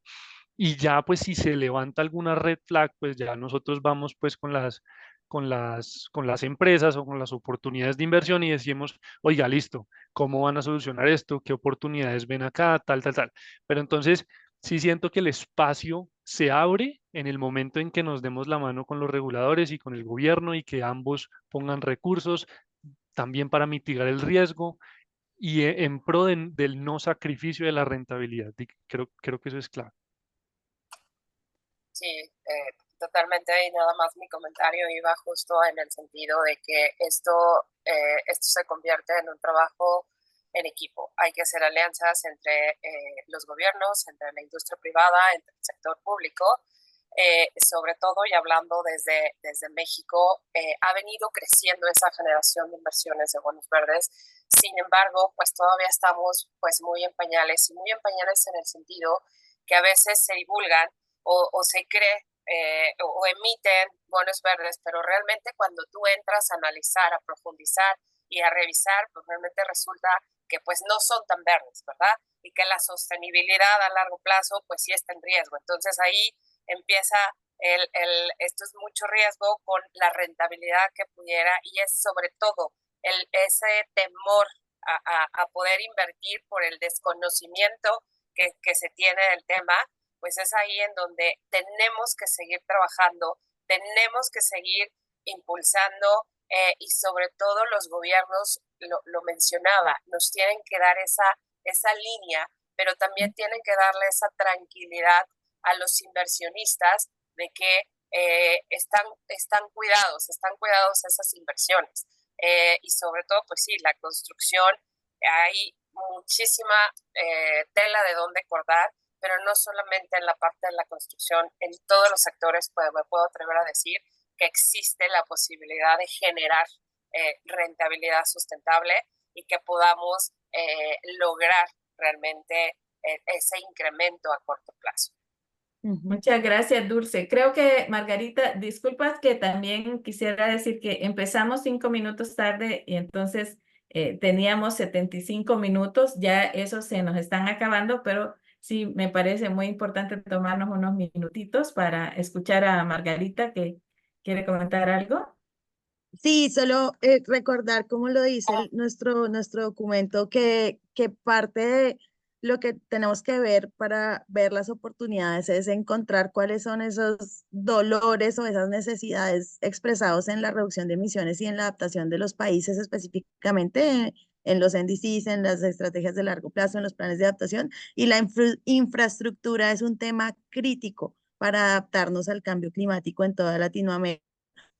y ya pues si se levanta alguna red flag, pues ya nosotros vamos pues con las empresas o con las oportunidades de inversión y decimos, oiga, listo, ¿cómo van a solucionar esto? ¿Qué oportunidades ven acá? Tal, tal, tal. Pero entonces sí siento que el espacio se abre en el momento en que nos demos la mano con los reguladores y con el gobierno y que ambos pongan recursos también para mitigar el riesgo y en pro del no sacrificio de la rentabilidad. Creo que eso es clave. Sí, totalmente, y nada más mi comentario iba justo en el sentido de que esto se convierte en un trabajo en equipo. Hay que hacer alianzas entre los gobiernos, entre la industria privada, entre el sector público, sobre todo, y hablando desde México, ha venido creciendo esa generación de inversiones de bonos verdes. Sin embargo, pues todavía estamos pues muy en pañales, y muy en pañales en el sentido que a veces se divulgan o se cree o emiten bonos verdes, pero realmente cuando tú entras a analizar, a profundizar y a revisar, pues realmente resulta que pues no son tan verdes, ¿verdad? Y que la sostenibilidad a largo plazo pues sí está en riesgo. Entonces ahí empieza esto es mucho riesgo con la rentabilidad que pudiera, y es sobre todo ese temor a poder invertir por el desconocimiento que se tiene del tema. Pues es ahí en donde tenemos que seguir trabajando, tenemos que seguir impulsando, y sobre todo los gobiernos, lo mencionaba, nos tienen que dar esa línea, pero también tienen que darle esa tranquilidad a los inversionistas de que están cuidados esas inversiones. Y sobre todo, pues sí, la construcción, hay muchísima tela de dónde cortar, pero no solamente en la parte de la construcción, en todos los sectores me puedo atrever a decir que existe la posibilidad de generar rentabilidad sustentable y que podamos lograr realmente ese incremento a corto plazo. Muchas gracias, Dulce. Creo que, Margarita, disculpas que también quisiera decir que empezamos 5 minutos tarde y entonces teníamos 75 minutos, ya esos se nos están acabando, pero sí me parece muy importante tomarnos unos minutitos para escuchar a Margarita que quiere comentar algo. Sí, solo recordar, como lo dice nuestro documento, que parte de lo que tenemos que ver para ver las oportunidades es encontrar cuáles son esos dolores o esas necesidades expresados en la reducción de emisiones y en la adaptación de los países, específicamente en los NDCs, en las estrategias de largo plazo, en los planes de adaptación. Y la infraestructura es un tema crítico para adaptarnos al cambio climático en toda Latinoamérica.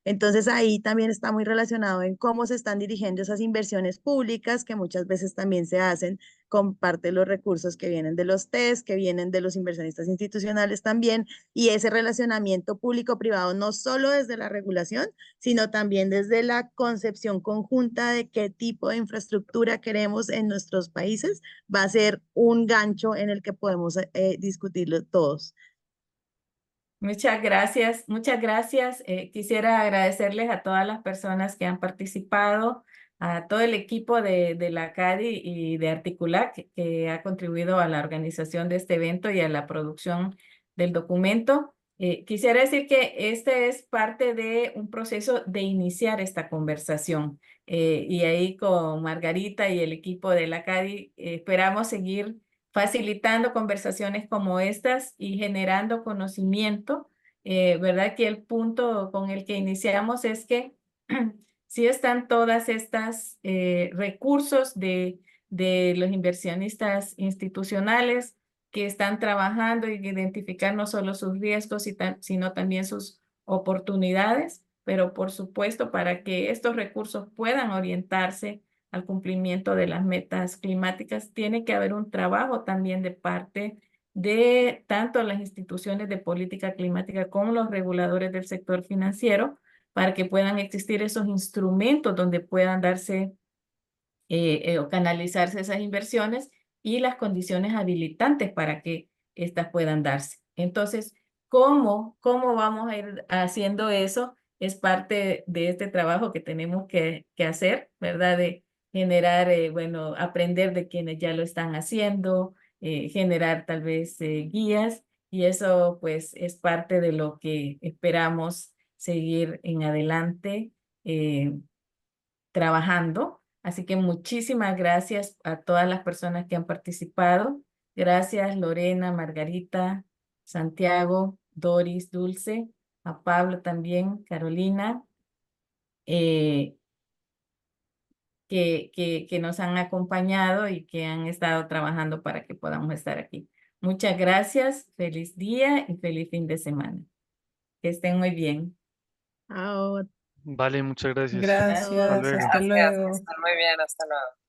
Entonces ahí también está muy relacionado en cómo se están dirigiendo esas inversiones públicas que muchas veces también se hacen con parte de los recursos que vienen de los TES, que vienen de los inversionistas institucionales también, y ese relacionamiento público-privado no solo desde la regulación, sino también desde la concepción conjunta de qué tipo de infraestructura queremos en nuestros países, va a ser un gancho en el que podemos discutirlo todos. Muchas gracias, muchas gracias. Quisiera agradecerles a todas las personas que han participado, a todo el equipo de la CADI y de Articulac que ha contribuido a la organización de este evento y a la producción del documento. Quisiera decir que este es parte de un proceso de iniciar esta conversación. Y ahí con Margarita y el equipo de la CADI esperamos seguir facilitando conversaciones como estas y generando conocimiento, ¿verdad? Que el punto con el que iniciamos es que sí están todas estas recursos de los inversionistas institucionales que están trabajando en identificar no solo sus riesgos, sino también sus oportunidades, pero por supuesto para que estos recursos puedan orientarse al cumplimiento de las metas climáticas, tiene que haber un trabajo también de parte de tanto las instituciones de política climática como los reguladores del sector financiero para que puedan existir esos instrumentos donde puedan darse o canalizarse esas inversiones y las condiciones habilitantes para que éstas puedan darse. Entonces, ¿cómo vamos a ir haciendo eso? Es parte de este trabajo que tenemos que hacer, ¿verdad? De generar, bueno, aprender de quienes ya lo están haciendo, generar tal vez guías, y eso pues es parte de lo que esperamos seguir en adelante trabajando. Así que muchísimas gracias a todas las personas que han participado. Gracias Lorena, Margarita, Santiago, Doris, Dulce, a Pablo también, Carolina, que nos han acompañado y que han estado trabajando para que podamos estar aquí. Muchas gracias, feliz día y feliz fin de semana. Que estén muy bien. Chao. Vale, muchas gracias. Gracias, luego. hasta Gracias, luego. que estén muy bien, hasta luego.